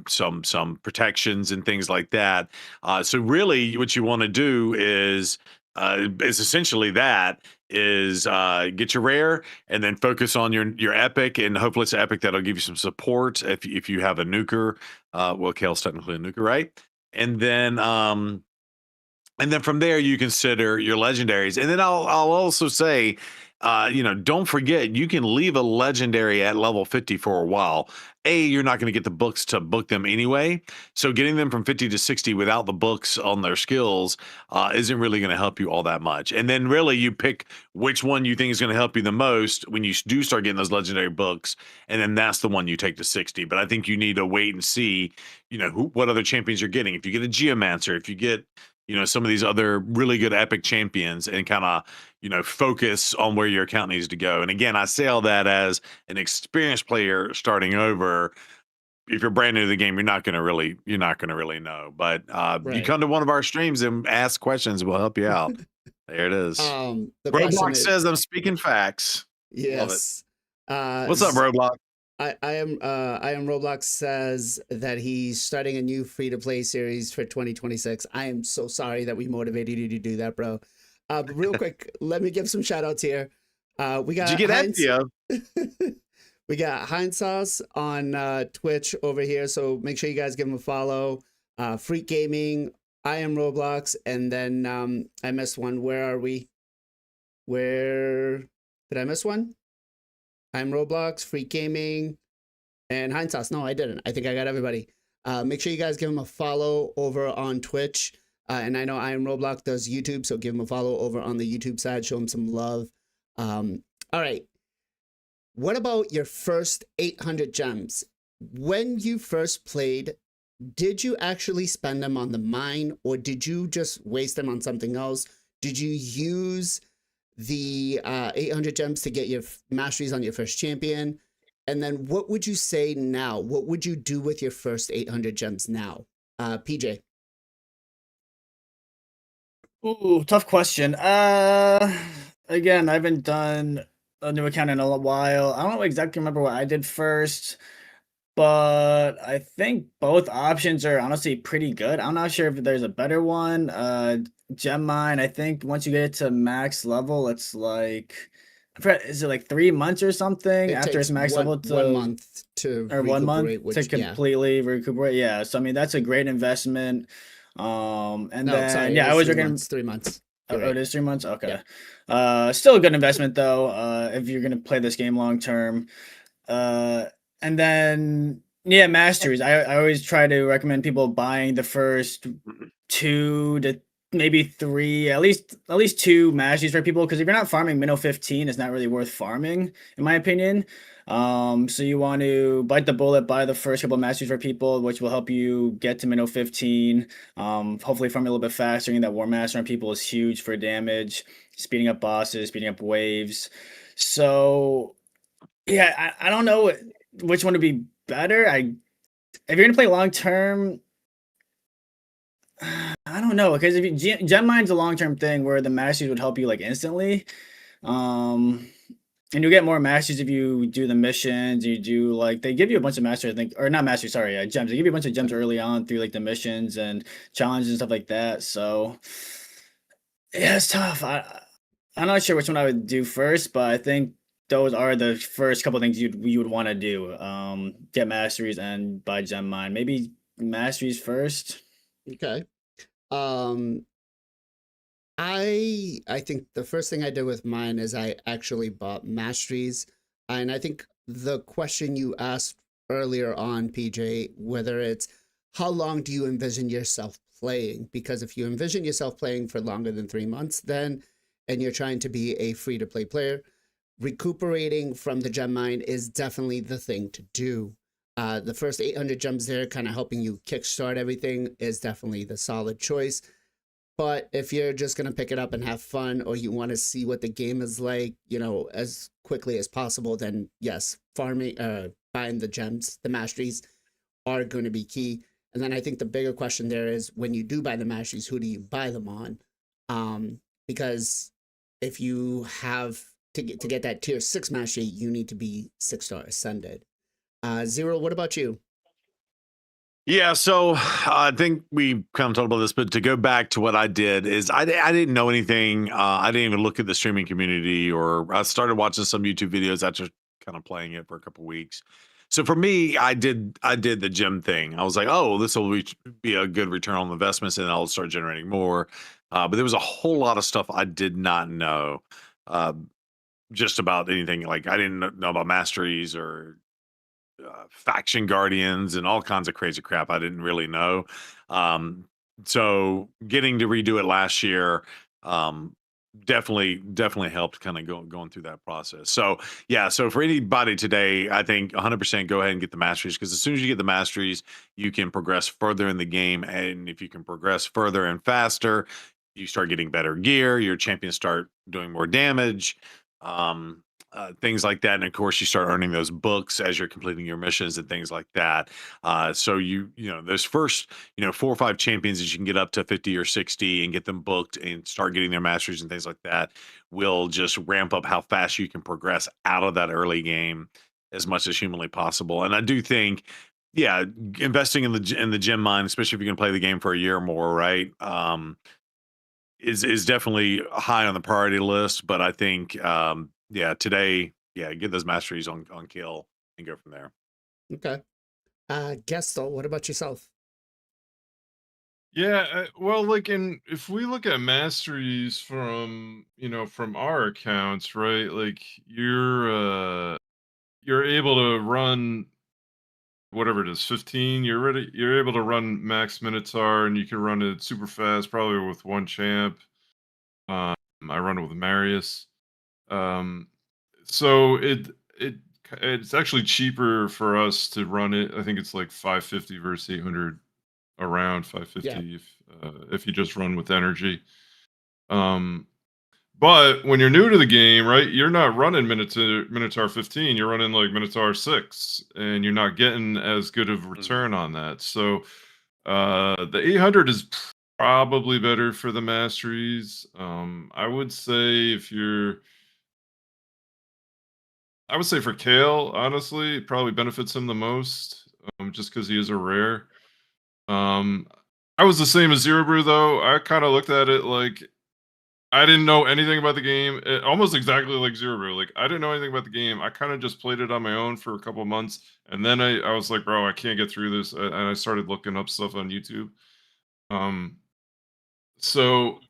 S3: some protections and things like that. So really what you want to do is essentially get your rare, and then focus on your epic, and hopefully it's an epic that'll give you some support if you have a nuker. Kale's technically a nuker, right? And then from there you consider your legendaries. And then I'll also say, don't forget, you can leave a legendary at level 50 for a while. You're not going to get the books to book them anyway. So getting them from 50 to 60 without the books on their skills isn't really going to help you all that much. And then really you pick which one you think is going to help you the most when you do start getting those legendary books. And then that's the one you take to 60. But I think you need to wait and see, what other champions you're getting. If you get a Geomancer, if you get, some of these other really good epic champions, and kind of, focus on where your account needs to go. And again, I say all that as an experienced player starting over. if you're brand new to the game, you're not gonna really know. But you
S1: Right.
S3: come to one of our streams and ask questions, we'll help you out. There it is.
S1: The question
S3: Roblox
S1: is,
S3: says I'm speaking facts. Love it.
S1: yes.
S3: What's up, Roblox?
S1: I am Roblox says that he's starting a new free-to-play series for 2026. I am so sorry that we motivated you to do that, bro. But real quick, let me give some shout outs here. We got
S3: Did you get that,
S1: we got Heinz Sauce on Twitch over here, so make sure you guys give him a follow. Freak Gaming, I am Roblox, and then I missed one. Where are we? Where did I miss one? I'm Roblox, Freak Gaming, and Heinz Sauce. No, I didn't. I think I got everybody. Make sure you guys give him a follow over on Twitch. And I know I am Roblox does YouTube, so give him a follow over on the YouTube side. Show him some love. All right. What about your first 800 gems? When you first played, did you actually spend them on the mine, or did you just waste them on something else? Did you use the 800 gems to get your masteries on your first champion? And then what would you say now? What would you do with your first 800 gems now? PJ.
S4: Ooh, tough question. Again, I haven't done a new account in a while. I don't exactly remember what I did first, but I think both options are honestly pretty good. I'm not sure if there's a better one. Gem mine, I think once you get it to max level, it's like, I forgot, is it like 3 months or something after it's max level to
S1: 1 month to
S4: or 1 month
S1: recuperate,
S4: to
S1: which, yeah.
S4: completely recuperate? Yeah, so I mean that's a great investment. And
S1: No,
S4: then
S1: sorry,
S4: yeah,
S1: it
S4: I
S1: was
S4: was
S1: 3
S4: looking.
S1: months. 3 months.
S4: Oh,
S1: You're right.
S4: it is 3 months. Okay. Still a good investment though. If you're gonna play this game long term. And then yeah, masteries. I always try to recommend people buying the first 2 to maybe 3, at least 2 masteries for people, because if you're not farming minnow 15, it's not really worth farming, in my opinion. So you want to bite the bullet, buy the first couple of masteries for people, which will help you get to minnow 15. Hopefully farm a little bit faster. Getting that war master on people is huge for damage, speeding up bosses, speeding up waves. So yeah, I don't know which one would be better. If you're gonna play long term, I don't know, because if you gem mine's a long term thing where the masteries would help you like instantly, and you get more masteries if you do the missions. You do like they give you a bunch of masteries, I think, or not masteries, sorry, gems. They give you a bunch of gems early on through like the missions and challenges and stuff like that. So yeah, it's tough. I'm not sure which one I would do first, but I think those are the first couple things you would want to do. Get masteries and buy gem mine. Maybe masteries first.
S1: Okay. I think the first thing I did with mine is I actually bought masteries. And I think the question you asked earlier on, PJ, whether it's how long do you envision yourself playing? Because if you envision yourself playing for longer than 3 months, then, and you're trying to be a free-to-play player, recuperating from the gem mine is definitely the thing to do. The first 800 gems there, kind of helping you kickstart everything, is definitely the solid choice. But if you're just going to pick it up and have fun, or you want to see what the game is like, you know, as quickly as possible, then yes, farming, buying the gems, the masteries are going to be key. And then I think the bigger question there is, when you do buy the masteries, who do you buy them on? Because if you have to get that tier 6 mastery, you need to be 6-star ascended. Zero, what about you?
S3: Yeah, so I think we kind of talked about this, but to go back to what I did is I didn't know anything. I didn't even look at the streaming community, or I started watching some YouTube videos after kind of playing it for a couple weeks. So for me, I did the gym thing. I was like, oh, this will be a good return on investments, and I'll start generating more. But there was a whole lot of stuff I did not know just about anything. Like I didn't know about masteries or faction guardians and all kinds of crazy crap I didn't really know. So getting to redo it last year definitely helped kind of going through that process. So yeah, so for anybody today, I think 100% go ahead and get the masteries, because as soon as you get the masteries, you can progress further in the game. And if you can progress further and faster, you start getting better gear, your champions start doing more damage. things like that. And of course, you start earning those books as you're completing your missions and things like that. So those first, 4 or 5 champions that you can get up to 50 or 60 and get them booked and start getting their masteries and things like that will just ramp up how fast you can progress out of that early game as much as humanly possible. And I do think, yeah, investing in the gem mine, especially if you're going to play the game for a year or more, right? Is definitely high on the priority list. But I think, today, get those masteries on kill and go from there.
S1: Okay. Gesto, what about yourself?
S5: Yeah, well, like, if we look at masteries from our accounts, right? Like, you're able to run whatever it is, 15. You're able to run max Minotaur, and you can run it super fast, probably with one champ. I run it with Marius. Um, so it's actually cheaper for us to run it. I think it's like 550 versus 800, around
S1: Yeah.
S5: 550 if you just run with energy. But when you're new to the game, right, you're not running Minotaur 15, you're running like Minotaur 6, and you're not getting as good of a return on that. So the 800 is probably better for the masteries. I would say for Kale, honestly, it probably benefits him the most, just because he is a rare. Um, I was the same as Zero Brew, though. I kind of looked at it like I didn't know anything about the game, almost exactly like Zero Brew. Like, I didn't know anything about the game. I kind of just played it on my own for a couple of months, and then I was like, bro, I can't get through this, and I started looking up stuff on YouTube. So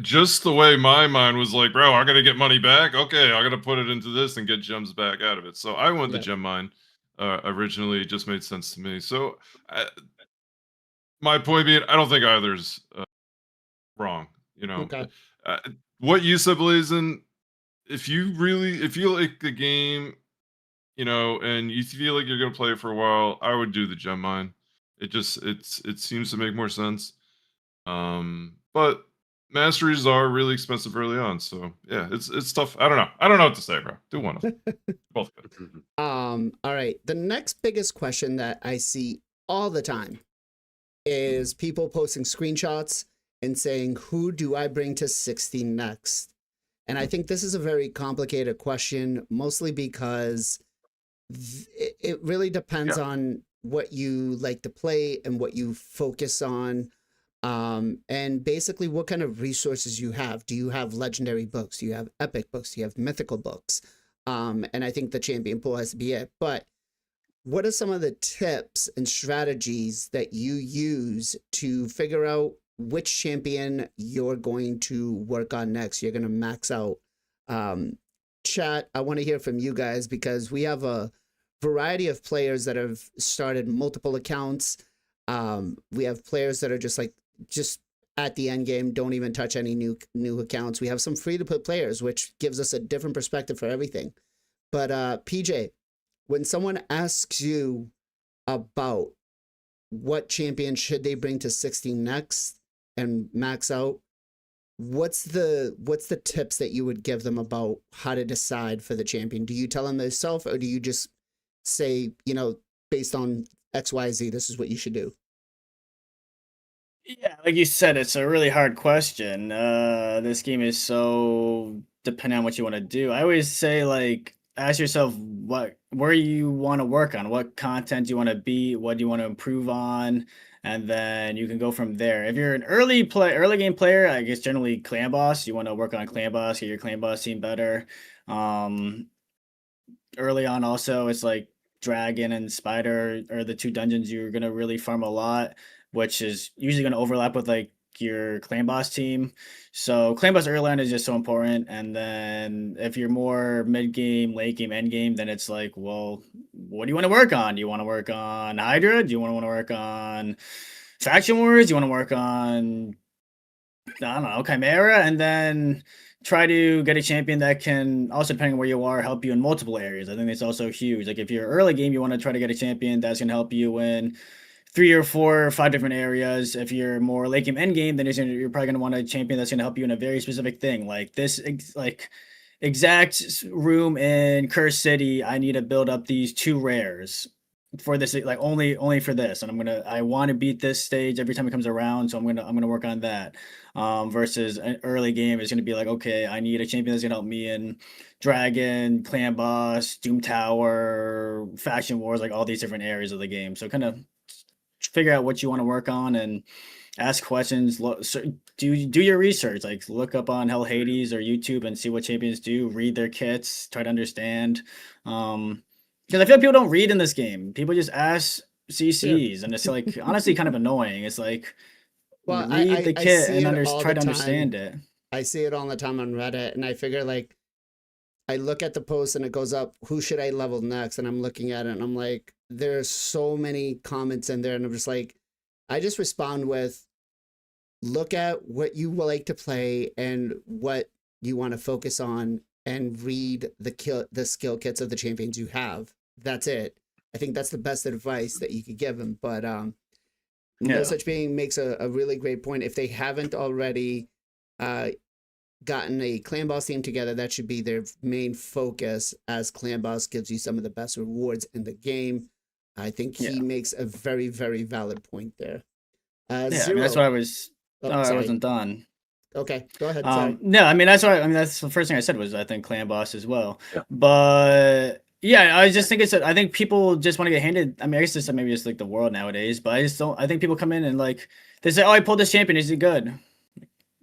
S5: just the way my mind was like, bro, I gotta get money back. Okay, I gotta put it into this and get gems back out of it. So I went the
S1: Yeah.
S5: gem mine. Originally, it just made sense to me. So my point being, I don't think either's wrong.
S1: Okay.
S5: Uh, what you said, Blazin, if you like the game, and you feel like you're gonna play it for a while, I would do the gem mine. It seems to make more sense. But masteries are really expensive early on, so yeah, it's tough. I don't know. I don't know what to say, bro. Do one of them. Both good.
S1: All right. The next biggest question that I see all the time is people posting screenshots and saying, who do I bring to 60 next? And I think this is a very complicated question, mostly because it really depends on what you like to play and what you focus on. And basically what kind of resources you have. Do you have legendary books? Do you have epic books? Do you have mythical books? And I think the champion pool has to be it. But what are some of the tips and strategies that you use to figure out which champion you're going to work on next? You're going to max out. Chat, I want to hear from you guys because we have a variety of players that have started multiple accounts. We have players that are just at the end game, don't even touch any new accounts. We have some free to play players, which gives us a different perspective for everything. But PJ, when someone asks you about what champion should they bring to 60 next and max out, what's the tips that you would give them about how to decide for the champion? Do you tell them yourself, or do you just say, based on XYZ, this is what you should do?
S4: Yeah, like you said, it's a really hard question. This game is so dependent on what you want to do. I always say, like, ask yourself where you want to work on, what content you want to be, what do you want to improve on, and then you can go from there. If you're an early game player, I guess generally clan boss, you want to work on clan boss, get your clan boss team better. Early on, also, it's like dragon and spider are the two dungeons you're gonna really farm a lot, which is usually gonna overlap with like your clan boss team. So clan boss early on is just so important. And then if you're more mid game, late game, end game, then it's like, well, what do you want to work on? Do you want to work on Hydra? Do you want to work on faction wars? Do you want to work on, I don't know, Chimera? And then try to get a champion that can also, depending on where you are, help you in multiple areas. I think that's also huge. Like if you're early game, you want to try to get a champion that's going to help you in 3 or 4 or 5 different areas. If you're more late game, end game, then you're probably going to want a champion that's going to help you in a very specific thing. Like room in Curse City. I need to build up these 2 rares for this, like only for this, and I want to beat this stage every time it comes around, so I'm gonna work on that. Versus an early game is gonna be like, okay, I need a champion that's gonna help me in Dragon, Clan Boss, Doom Tower, Faction Wars, like all these different areas of the game. So kind of figure out what you want to work on and ask questions. Do your research, like look up on Hell Hades or YouTube and see what champions do. Read their kits, try to understand. Because I feel like people don't read in this game. People just ask CCs, and it's like honestly kind of annoying. It's like
S1: Well,
S4: read the
S1: I
S4: kit
S1: see
S4: and
S1: it all
S4: try
S1: the
S4: to
S1: time.
S4: understand it.
S1: I see it all the time on Reddit, and I figure like I look at the post and it goes up, who should I level next? And I'm looking at it and I'm like, there's so many comments in there, and I'm just like, I just respond with, look at what you would like to play and what you want to focus on, and read the skill kits of the champions you have. That's it. I think that's the best advice that you could give them. But No Such Being makes a really great point. If they haven't already gotten a clan boss team together, that should be their main focus, as clan boss gives you some of the best rewards in the game. I think he makes a very, very valid point there.
S4: I mean, that's what I was. I wasn't done.
S1: Okay, go ahead. Sorry.
S4: No, I mean that's why. I mean that's the first thing I said was I think clan boss as well. Yeah. But yeah, I just think I think people just want to get handed. I mean, I guess it's maybe just like the world nowadays. But I just don't. I think people come in and like they say, "Oh, I pulled this champion. Is he good?"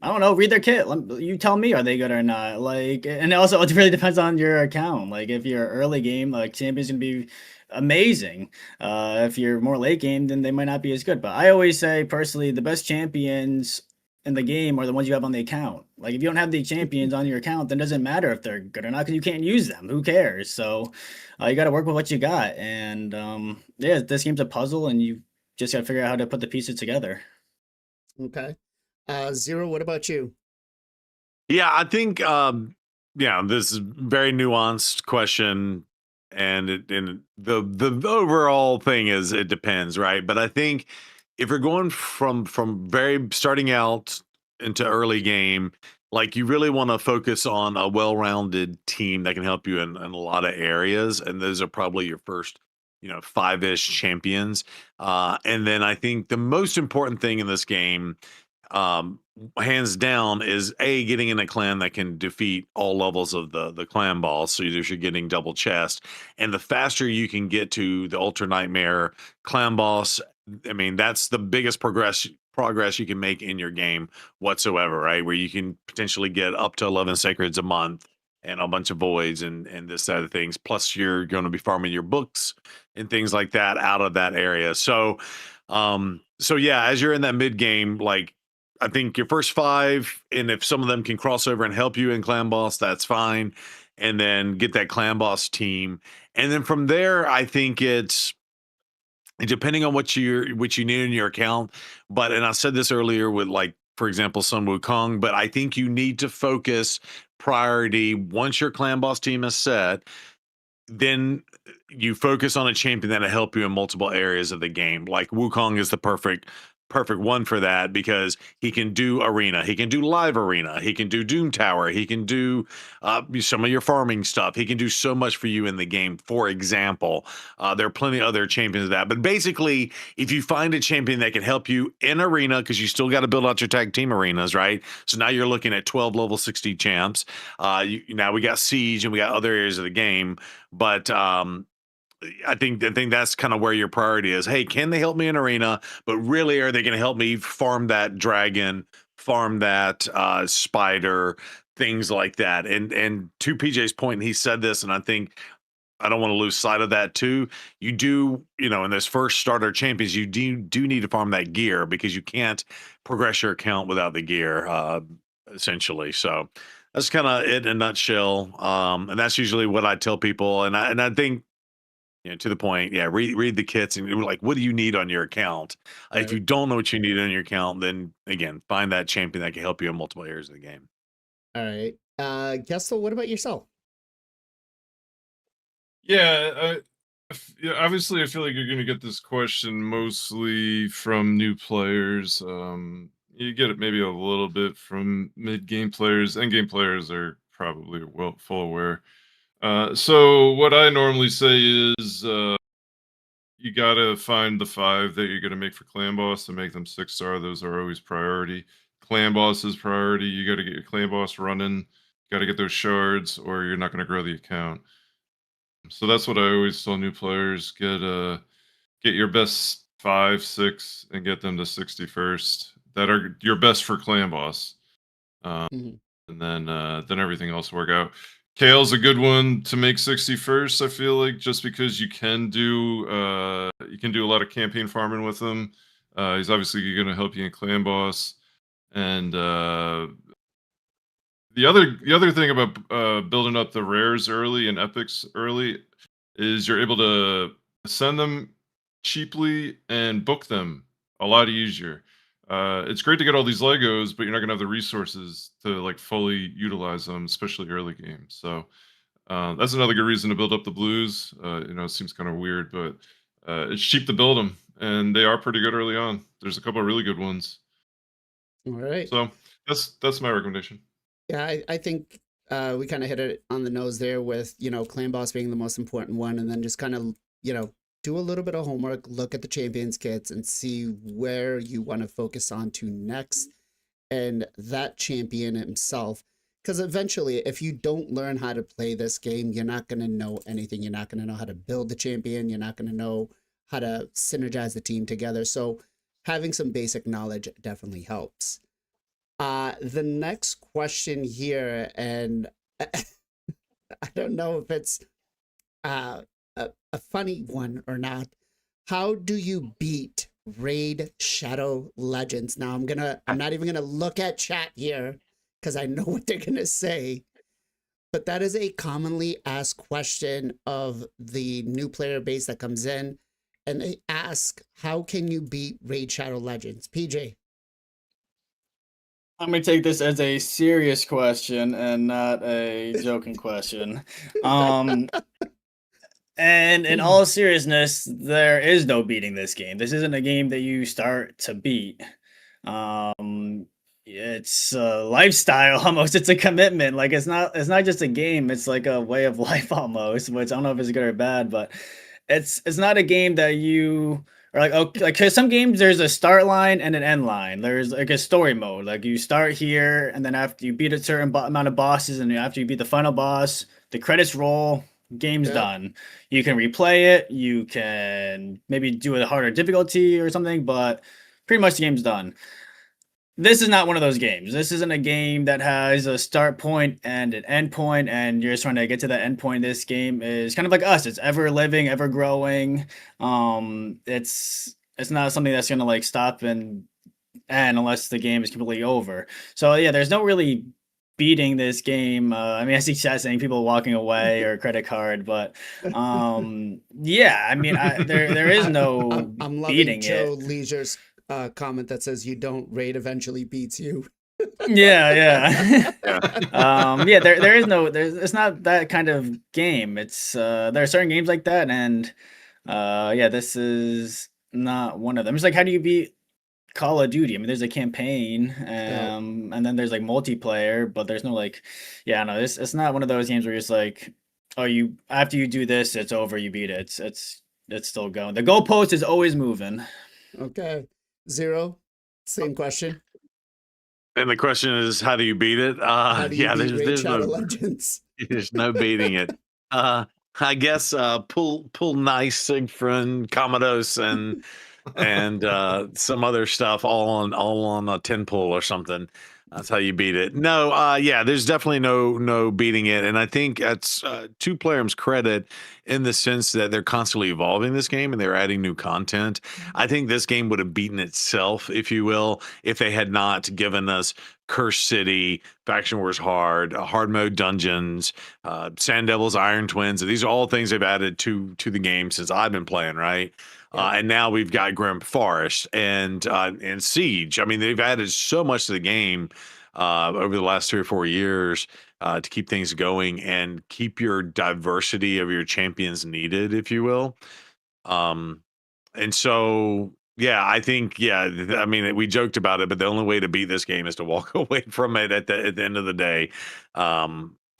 S4: I don't know. Read their kit. You tell me, are they good or not? Like, and also it really depends on your account. Like, if you're early game, like champion's gonna be amazing. If you're more late game, then they might not be as good. But I always say personally, the best champions in the game are the ones you have on the account. Like, if you don't have the champions on your account, then it doesn't matter if they're good or not because you can't use them. Who cares? So you got to work with what you got. And yeah, this game's a puzzle, and you just got to figure out how to put the pieces together.
S1: Okay. Zero, what about you?
S3: Yeah, I think this is very nuanced question, and the overall thing is it depends, right? But I think if you're going from very starting out into early game, like you really want to focus on a well-rounded team that can help you in a lot of areas, and those are probably your first 5-ish champions. And then I think the most important thing in this game, hands down, is getting in a clan that can defeat all levels of the clan boss, so you're getting double chest. And the faster you can get to the Ultra Nightmare clan boss, I mean, that's the biggest progress you can make in your game whatsoever, right? Where you can potentially get up to 11 sacreds a month and a bunch of voids and this side of things. Plus you're going to be farming your books and things like that out of that area. So yeah, as you're in that mid game, like I think your first 5, and if some of them can cross over and help you in clan boss, that's fine. And then get that clan boss team. And then from there, I think it's depending on what you need in your account. But, and I said this earlier with, like, for example, Sun Wukong, but I think you need to focus priority once your clan boss team is set. Then you focus on a champion that'll help you in multiple areas of the game. Like Wukong is the perfect one for that, because he can do arena, he can do live arena, he can do Doom Tower, he can do some of your farming stuff. He can do so much for you in the game. For example, there are plenty of other champions of that. But basically, if you find a champion that can help you in arena, because you still got to build out your tag team arenas, right? So now you're looking at 12 level 60 champs. Now we got Siege and we got other areas of the game, but I think that's kind of where your priority is. Hey, can they help me in arena? But really, are they going to help me farm that dragon, farm that spider, things like that? And to PJ's point, and he said this, and I think I don't want to lose sight of that too. You do, in those first starter champions, you do need to farm that gear, because you can't progress your account without the gear, essentially. So that's kind of it in a nutshell. And that's usually what I tell people. And I think, to the point, read the kits and like, what do you need on your account? Right. If you don't know what you need on your account, then again, find that champion that can help you in multiple areas of the game.
S1: All right. Gestel, what about yourself?
S5: Yeah, obviously I feel like you're going to get this question mostly from new players. You get it maybe a little bit from mid-game players. End-game players are probably full aware. So what I normally say is you gotta find the 5 that you're gonna make for clan boss and make them 6-star. Those are always priority. Clan boss is priority. You gotta get your clan boss running. Gotta get those shards, or you're not gonna grow the account. So that's what I always tell new players: get your best 5, 6, and get them to 60 first. That are your best for clan boss.
S1: Mhm.
S5: And then everything else will work out. Kale's a good one to make 61st, I feel like, just because you can do a lot of campaign farming with him. He's obviously going to help you in clan boss. And the other thing about building up the rares early and epics early is you're able to send them cheaply and book them a lot easier. It's great to get all these Legos, but you're not gonna have the resources to like fully utilize them, especially early game. So that's another good reason to build up the blues. It seems kind of weird, but it's cheap to build them, and they are pretty good early on. There's a couple of really good ones.
S1: All right.
S5: So that's my recommendation.
S1: Yeah, I think we kind of hit it on the nose there with, Clan Boss being the most important one, and then just kind of, do a little bit of homework, look at the champions kits and see where you want to focus on to next, and that champion himself. Because eventually, if you don't learn how to play this game, you're not going to know anything. You're not going to know how to build the champion. You're not going to know how to synergize the team together. So having some basic knowledge definitely helps. The next question here, and I don't know if it's a funny one or not. How do you beat Raid Shadow Legends? Now I'm not even gonna look at chat here because I know what they're gonna say. But that is a commonly asked question of the new player base that comes in, and they ask, how can you beat Raid Shadow Legends? PJ.
S4: I'm gonna take this as a serious question and not a joking question. And in all seriousness, there is no beating this game. This isn't a game that you start to beat. It's a lifestyle almost. It's a commitment. Like it's not just a game. It's like a way of life almost. Which I don't know if it's good or bad, but it's not a game that you are like, okay, like, cause some games there's a start line and an end line. There's like a story mode. Like you start here, and then after you beat a certain amount of bosses, and after you beat the final boss, the credits roll. Game's done. You can replay it. You can maybe do a harder difficulty or something, but pretty much the game's done. This is not one of those games. This isn't a game that has a start point and an end point, and you're just trying to get to that end point. This game is kind of like us. It's ever living, ever growing. It's not something that's gonna like stop and unless the game is completely over. So yeah, there's no really beating this game. I mean, I see chat saying people walking away or credit card, but yeah, I mean, there is no
S1: I'm loving
S4: beating
S1: Joe
S4: it.
S1: Leisure's comment that says you don't raid eventually beats you.
S4: Yeah. Yeah, there is no, it's not that kind of game. It's there are certain games like that, and yeah, this is not one of them. It's like, how do you beat Call of Duty? I mean, there's a campaign, and then there's like multiplayer, but there's no like, yeah, no, it's not one of those games where you're just like, oh, you after you do this, it's over, you beat it. It's still going. The goalpost is always moving.
S1: Okay. Zero, same question.
S3: And the question is, how do you beat it?
S1: How do you
S3: Yeah,
S1: beat Raid
S3: there's
S1: Shadow
S3: no
S1: Legends?
S3: there's no beating it. I guess pull nice Siegfried, Commodus, and some other stuff all on a 10 pull or something. That's how you beat it. No, yeah, there's definitely no beating it, and I think that's to Player's credit in the sense that they're constantly evolving this game and they're adding new content. I think this game would have beaten itself, if you will, if they had not given us Curse City, Faction Wars Hard mode dungeons, Sand Devils, Iron Twins. These are all things they've added to the game since I've been playing, right? And now we've got Grim Forest and Siege. I mean, they've added so much to the game over the last 3 or 4 years to keep things going and keep your diversity of your champions needed, if you will. And so, yeah, I think, I mean, we joked about it, but the only way to beat this game is to walk away from it at the end of the day.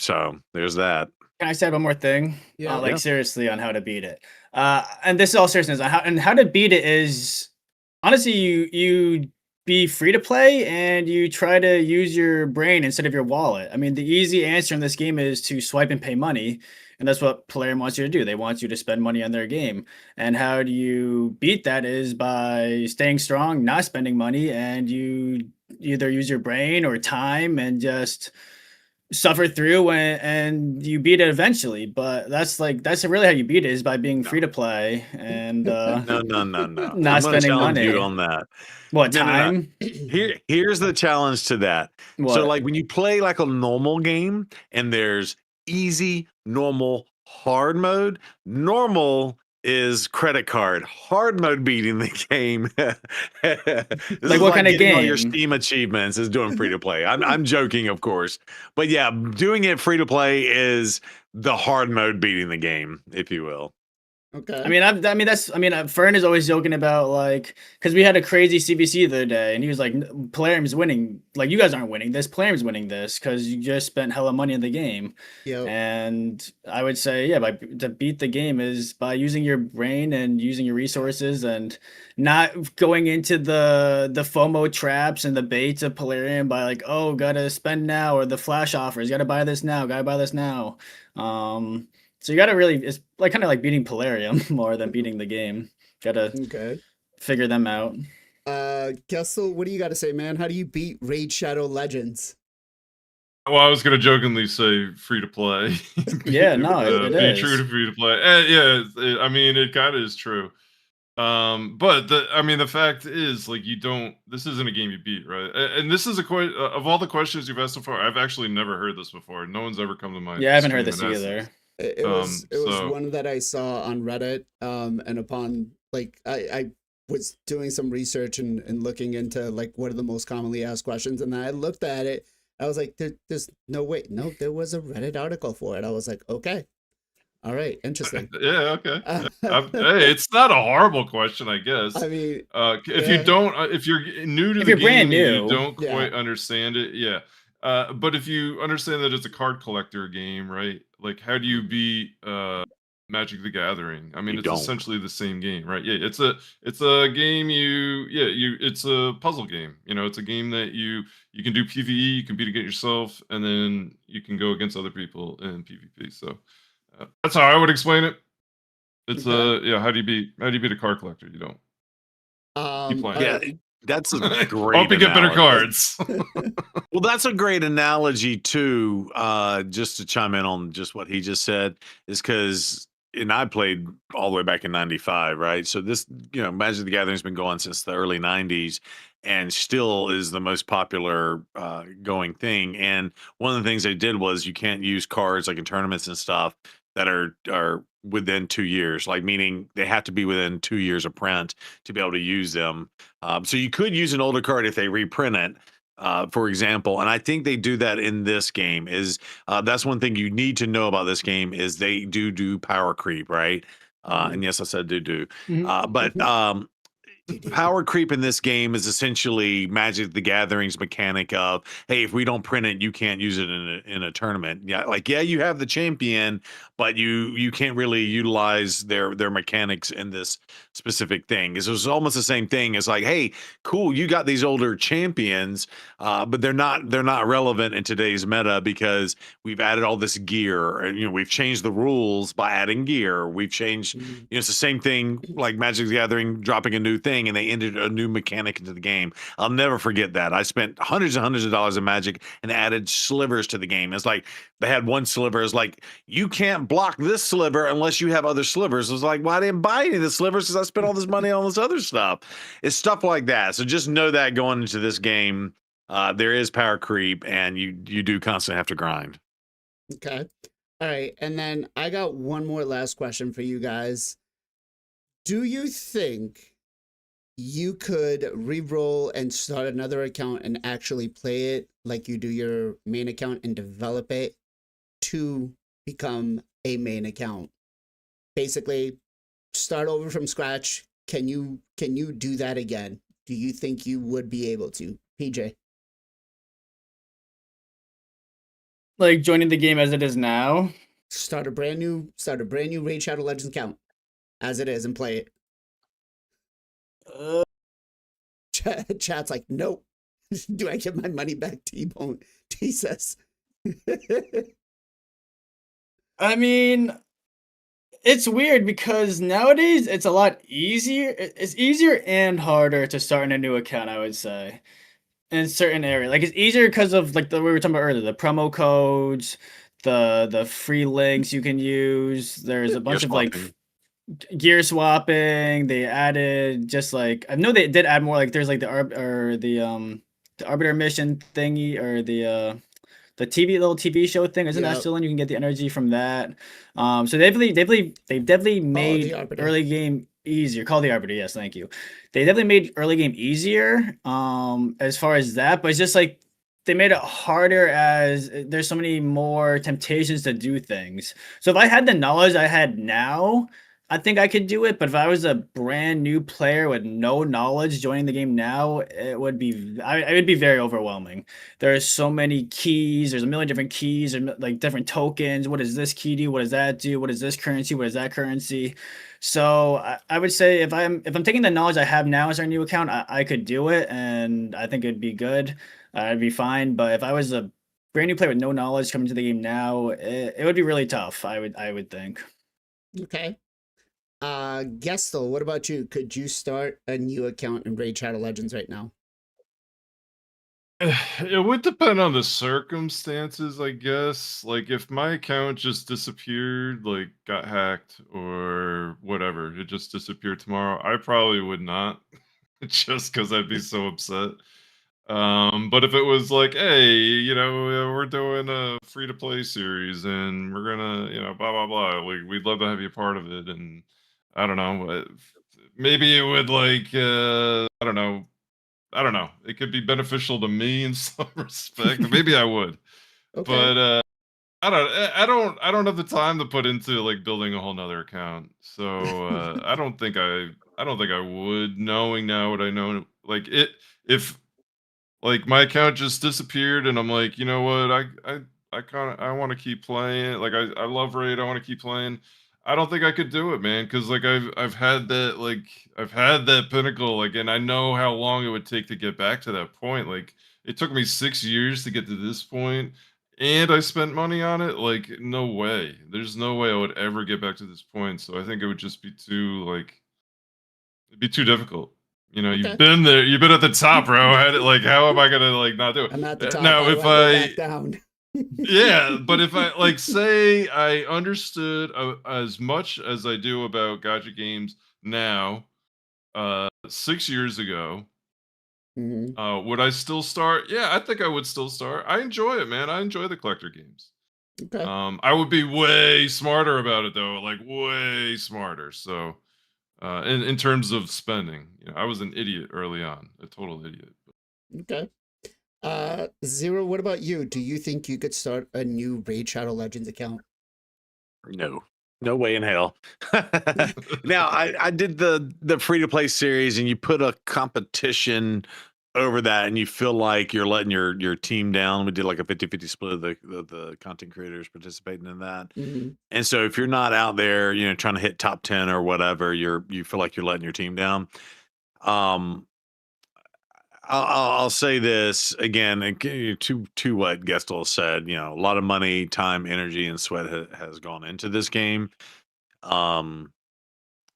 S3: So there's that.
S4: Can I say one more thing?
S1: Yeah.
S4: Like
S3: Yeah.
S4: seriously on how to beat it. And this is all seriousness. How to beat it is honestly you be free to play and you try to use your brain instead of your wallet. I mean, the easy answer in this game is to swipe and pay money, and that's what Player wants you to do. They want you to spend money on their game. And how do you beat that is by staying strong, not spending money, and you either use your brain or time and just suffer through and you beat it eventually. But that's really how you beat it is by being free to play and
S3: No.
S4: not
S3: I'm going to
S4: spending
S3: challenge
S4: money.
S3: you on that.
S4: What
S3: No.
S4: time?
S3: Here's the challenge to that. So
S4: What?
S3: like when you play like a normal game and there's easy, normal, hard mode, normal is credit card, hard mode beating the game. This
S4: Like
S3: is
S4: what kind of
S3: getting all your
S4: game?
S3: Steam achievements is doing free to play. I'm joking, of course. But yeah, doing it free to play is the hard mode beating the game, if you will.
S1: Okay.
S4: Fern is always joking about like because we had a crazy CBC the other day and he was like, Plarium's winning. Like you guys aren't winning this. Plarium's winning this because you just spent hella money in the game.
S1: Yep.
S4: And I would say, yeah, to beat the game is by using your brain and using your resources and not going into the FOMO traps and the baits of Polarium by like, oh, gotta spend now, or the flash offers, gotta buy this now, gotta buy this now. So you gotta really, it's like kind of like beating Polarium more than beating the game. Gotta
S1: Okay.
S4: figure them out.
S1: Kessel, what do you got to say, man? How do you beat Raid Shadow Legends?
S5: Well, I was gonna jokingly say free to play.
S4: Yeah, no, it
S5: be
S4: is.
S5: true to free to play. I mean, it kind of is true. But the fact is, like, you don't. This isn't a game you beat, right? And this is of all the questions you've asked so far, I've actually never heard this before. No one's ever come to my.
S4: Yeah, I haven't heard this
S5: stream and asked
S4: either.
S1: It was
S5: so-
S1: one that I saw on Reddit. And upon like I was doing some research and looking into like what are the most commonly asked questions, and then I looked at it. I was like, there's no way. No, there was a Reddit article for it. I was like, okay. All right, interesting.
S5: Yeah, okay. Hey, it's not a horrible question, I guess.
S1: I mean,
S5: if
S1: yeah.
S5: you don't, if you're new to
S4: If
S5: the
S4: you're brand
S5: game and
S4: new,
S5: you don't
S1: yeah.
S5: quite understand it, yeah. But if you understand that it's a card collector game, right? Like, how do you beat Magic the Gathering? I mean,
S3: You
S5: it's
S3: don't.
S5: essentially the same game, right? Yeah, it's a game it's a puzzle game. You know, it's a game that you can do PvE, you can beat against yourself, and then you can go against other people in PvP. So that's how I would explain it. It's
S1: Okay.
S5: how do you beat a card collector? You don't keep playing.
S3: Yeah, that's a great
S5: Hope you get better
S3: analogy.
S5: cards.
S3: Well, that's a great analogy too. Just to chime in on just what he just said, is because and I played all the way back in '95, right? So this, Magic the Gathering's been going since the early '90s, and still is the most popular going thing. And one of the things they did was you can't use cards like in tournaments and stuff that are within 2 years, like meaning they have to be within 2 years of print to be able to use them. So you could use an older card if they reprint it, for example. And I think they do that in this game. That's one thing you need to know about this game is they do power creep, right? And yes, I said do. But power creep in this game is essentially Magic the Gathering's mechanic of, hey, if we don't print it, you can't use it in a tournament. Yeah, you have the champion, but you can't really utilize their mechanics in this specific thing. It was almost the same thing as like, hey, cool, you got these older champions, but they're not relevant in today's meta because we've added all this gear, and we've changed the rules by adding gear. We've changed, it's the same thing like Magic the Gathering dropping a new thing and they entered a new mechanic into the game. I'll never forget that. I spent hundreds and hundreds of dollars in Magic and added slivers to the game. It's like they had one sliver. It's like, you can't block this sliver unless you have other slivers. It was like, well, I didn't buy any of the slivers because I spent all this money on this other stuff. It's stuff like that. So just know that going into this game, there is power creep and you do constantly have to grind.
S1: Okay. All right. And then I got one more last question for you guys. Do you think you could re-roll and start another account and actually play it like you do your main account and develop it to become a main account? Basically, start over from scratch. Can you do that again? Do you think you would be able to, PJ?
S4: Like joining the game as it is now.
S1: Start a brand new Raid Shadow Legends account as it is and play it. Chat's like, nope. Do I get my money back? T-Bone. T says.
S4: I mean, it's weird because nowadays it's a lot easier. It's easier and harder to start in a new account, I would say, in certain areas. Like it's easier because of like we were talking about earlier, the promo codes, the free links you can use. There's a bunch of like gear swapping. They added just like I know they did add more. Like there's like the arbiter mission thingy or the little TV show thing. Isn't that still in? You can get the energy from that. So they've definitely made early game easier. Call the arbiter. Yes, thank you. They definitely made early game easier. As far as that, but it's just like they made it harder as there's so many more temptations to do things. So if I had the knowledge I had now, I think I could do it, but if I was a brand new player with no knowledge joining the game now, it would be very overwhelming. There are so many keys. There's a million different keys and like different tokens. What does this key do? What does that do? What is this currency? What is that currency? So I would say if I'm taking the knowledge I have now as our new account, I could do it, and I think it'd be good. It'd be fine. But if I was a brand new player with no knowledge coming to the game now, it would be really tough. I would think.
S1: Okay. Gestel, what about you? Could you start a new account in Raid Shadow Legends right now?
S5: It would depend on the circumstances, I guess. Like if my account just disappeared, like got hacked or whatever, it just disappeared tomorrow, I probably would not, just because I'd be so upset. But if it was like, hey, we're doing a free to play series and we're gonna, blah blah blah, we'd love to have you a part of it, and I don't know, maybe it would like, I don't know. It could be beneficial to me in some respect. Maybe I would,
S1: Okay.
S5: but I don't have the time to put into like building a whole nother account. So I don't think I would, knowing now what I know. Like if like my account just disappeared and I'm like, you know what, I kind of I want to keep playing. Like I love Raid. I want to keep playing. I don't think I could do it, man, because like I've had that, like I've had that pinnacle, like, and I know how long it would take to get back to that point. Like it took me 6 years to get to this point, and I spent money on it. Like no way, there's no way I would ever get back to this point. So I think it would just be too like it'd be too difficult. You've been there, you've been at the top, bro. Like, how am I gonna like not do it?
S1: I'm at the top.
S5: Now, if
S1: I go back down.
S5: yeah, but if I like say I understood as much as I do about gacha games now, 6 years ago, would I still start? Yeah, I think I would still start. I enjoy it, man. I enjoy the collector games.
S1: Okay.
S5: I would be way smarter about it though, like way smarter. So, in terms of spending, I was an idiot early on, a total idiot.
S1: Okay. Zero, what about you? Do you think you could start a new Raid Shadow Legends account?
S3: No way in hell. Now I did the free to play series, and you put a competition over that, and you feel like you're letting your team down. We did like a 50-50 split of the content creators participating in that. And so if you're not out there, trying to hit top 10 or whatever, you feel like you're letting your team down. I'll say this again, to what Gestel said. A lot of money, time, energy, and sweat has gone into this game. And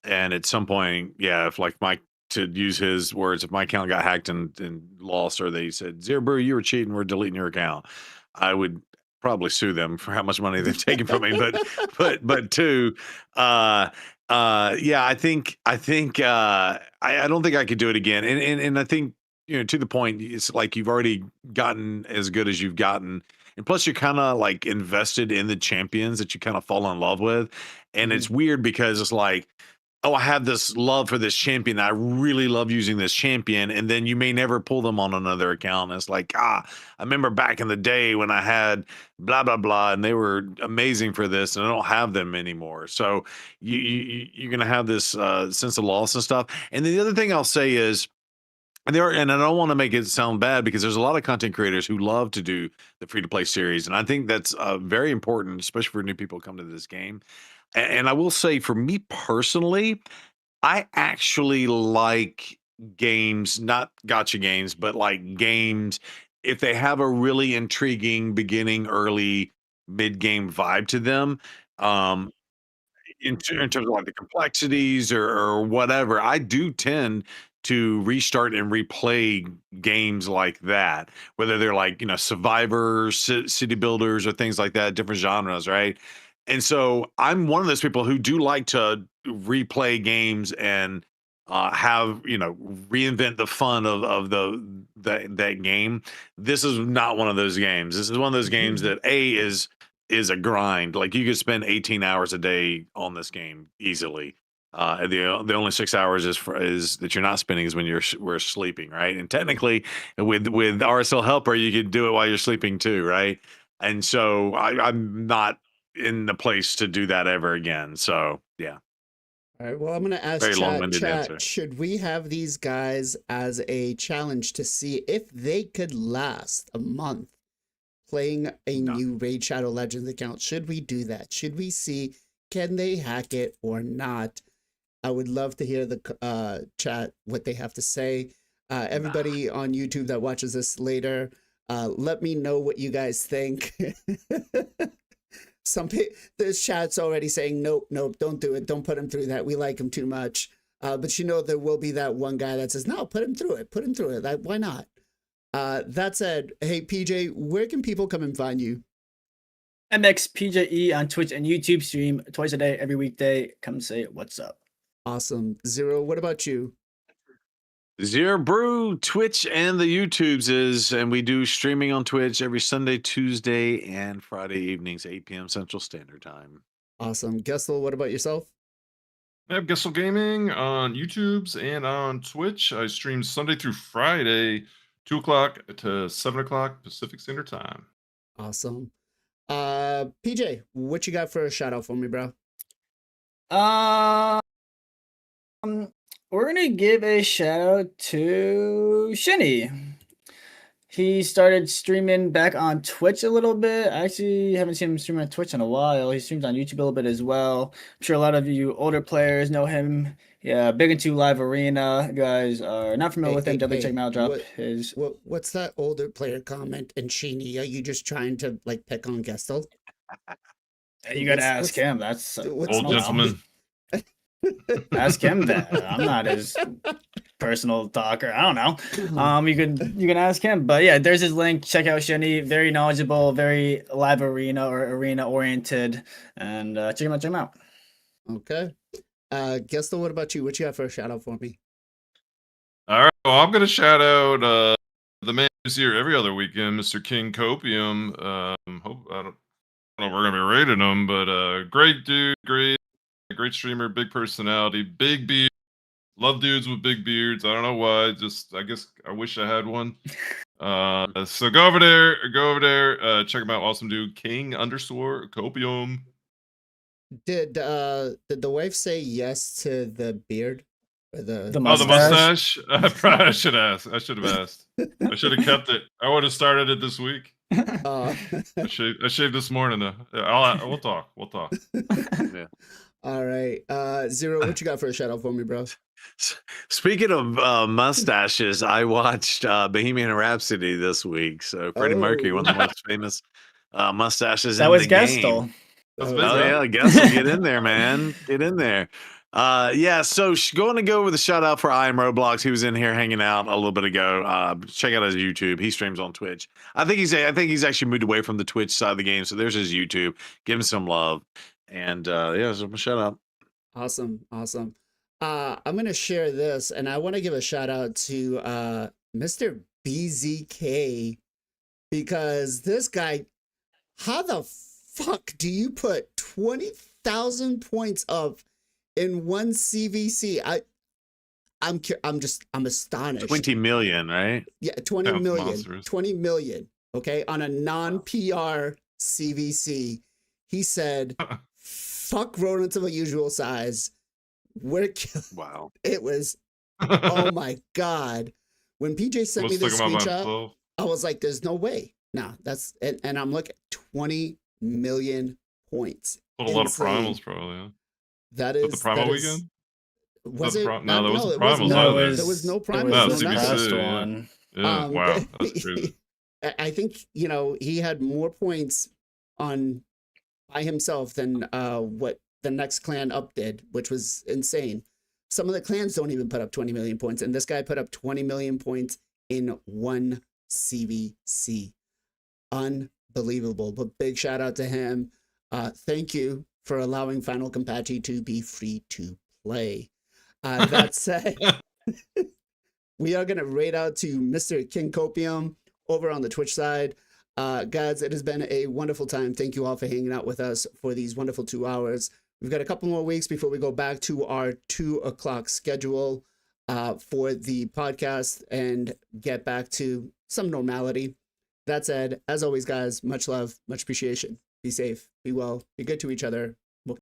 S3: at some point, yeah, if like Mike, to use his words, if my account got hacked and lost, or they said, Zero Brew, you were cheating, we're deleting your account, I would probably sue them for how much money they've taken from me. But two, yeah, I don't think I could do it again. And I think, to the point, it's like you've already gotten as good as you've gotten. And plus, you're kind of like invested in the champions that you kind of fall in love with. And it's weird because it's like, oh, I have this love for this champion. I really love using this champion. And then you may never pull them on another account. And it's like, I remember back in the day when I had blah, blah, blah, and they were amazing for this, and I don't have them anymore. So you're going to have this sense of loss and stuff. And then the other thing I'll say is, and I don't want to make it sound bad because there's a lot of content creators who love to do the free to play series, and I think that's very important, especially for new people coming to this game. And I will say, for me personally, I actually like games, not gotcha games, but like games if they have a really intriguing beginning, early, mid game vibe to them. Um, in terms of like the complexities or whatever, I do tend to restart and replay games like that, whether they're like, Survivor, city builders, or things like that, different genres, right? And so I'm one of those people who do like to replay games and have reinvent the fun of that game. This is not one of those games. This is one of those games that is a grind. Like, you could spend 18 hours a day on this game easily. The only 6 hours is that you're not spending is when we're sleeping, right? And technically, with RSL Helper, you could do it while you're sleeping too, right? And so I'm not in the place to do that ever again. So yeah,
S1: All right. Well, I'm gonna ask
S3: very
S1: chat.
S3: long-winded answer.
S1: Should we have these guys as a challenge to see if they could last a month playing a
S3: No.
S1: new Raid Shadow Legends account? Should we do that? Should we see, can they hack it or not? I would love to hear the chat, what they have to say. Everybody on YouTube that watches this later, let me know what you guys think. This chat's already saying, nope, don't do it. Don't put him through that. We like him too much. But there will be that one guy that says, no, put him through it. Like, why not? That said, hey, PJ, where can people come and find you?
S4: MXPJE on Twitch and YouTube, stream twice a day, every weekday. Come say what's up.
S1: Awesome. Zero, what about you?
S3: Zero Brew, Twitch, and the YouTubes and we do streaming on Twitch every Sunday, Tuesday, and Friday evenings, 8 p.m. Central Standard Time.
S1: Awesome. Gessel, what about yourself?
S5: I have Gessel Gaming on YouTubes and on Twitch. I stream Sunday through Friday, 2 o'clock to 7 o'clock Pacific Standard Time.
S1: Awesome. PJ, what you got for a shout out for me, bro?
S4: We're gonna give a shout out to Shinny. He started streaming back on Twitch a little bit. I actually haven't seen him stream on Twitch in a while. He streams on YouTube a little bit as well. I'm sure a lot of you older players know him. Yeah, big into Live Arena. You guys are not familiar with him. Definitely check him out.
S1: What's that older player comment in Sheeny? Are you just trying to like pick on Gestel?
S4: You gotta ask him. That's
S5: Old gentleman.
S4: Ask him that. I'm not his personal talker. I don't know. You can ask him. But yeah, there's his link. Check out Shinny. Very knowledgeable, very Live Arena or arena oriented. And check him out.
S1: Okay. Gestel, what about you? What you have for a shout out for me?
S5: All right. Well, I'm gonna shout out the man who's here every other weekend, Mr. King Copium. I don't know if we're gonna be rating him, but great dude, great streamer, big personality, big beard. Love dudes with big beards. I don't know why. I guess I wish I had one. So go over there, check him out. Awesome dude, King_Copium.
S1: Did the wife say yes to the beard? Or
S4: the
S5: mustache? I should have asked. I should have kept it. I would have started it this week. I shaved this morning though. Yeah, we'll talk.
S3: Yeah.
S1: All right. Zero, what you got for a shout out for me, bro?
S3: Speaking of mustaches, I watched Bohemian Rhapsody this week. So Freddie Mercury, one of the most famous mustaches in the game.
S5: Oh
S3: yeah, I guess we'll get in there, man. Get in there. Yeah, so going to go with a shout out for I Am Roblox. He was in here hanging out a little bit ago. Check out his YouTube. He streams on Twitch. I think he's actually moved away from the Twitch side of the game. So there's his YouTube. Give him some love. And yeah, so a shout out.
S1: Awesome. I'm gonna share this, and I want to give a shout out to Mr. BZK, because this guy, how the fuck do you put 20,000 points up in one CVC? I'm astonished.
S3: 20 million, right?
S1: Yeah, 20 million.
S5: Monsters.
S1: 20 million. Okay, on a non-PR CVC. He said, "Fuck rodents of unusual size. We're killing."
S3: Wow.
S1: It was, oh my god. When PJ
S5: I
S1: sent me
S5: was
S1: this
S5: talking about
S1: screenshot,
S5: myself.
S1: I was like, "There's no way." No, that's and I'm looking 20 million points.
S5: Put a lot of
S1: Insane.
S5: primals, probably. Yeah.
S1: That
S5: Is that the
S1: is
S5: primal
S1: that is.
S5: weekend?
S1: Was
S5: the
S1: it?
S5: No, there wasn't
S1: No, it wasn't.
S5: primals
S4: No,
S5: either.
S1: There was no
S4: it
S1: primals.
S5: No,
S4: was
S1: No
S4: the
S5: CBC,
S1: nothing.
S4: past
S5: yeah.
S4: one.
S5: Yeah, wow, that's crazy.
S1: I think he had more points on by himself than what the next clan up did, which was insane. Some of the clans don't even put up 20 million points, and this guy put up 20 million points in one CVC. Unbelievable. But big shout out to him. Thank you for allowing Final Compati to be free to play. That said, we are going to raid out to Mr. King Copium over on the Twitch side. Guys, it has been a wonderful time. Thank you all for hanging out with us for these wonderful 2 hours. We've got a couple more weeks before we go back to our 2 o'clock schedule for the podcast and get back to some normality. That said, as always, guys, much love, much appreciation. Be safe, be well, be good to each other,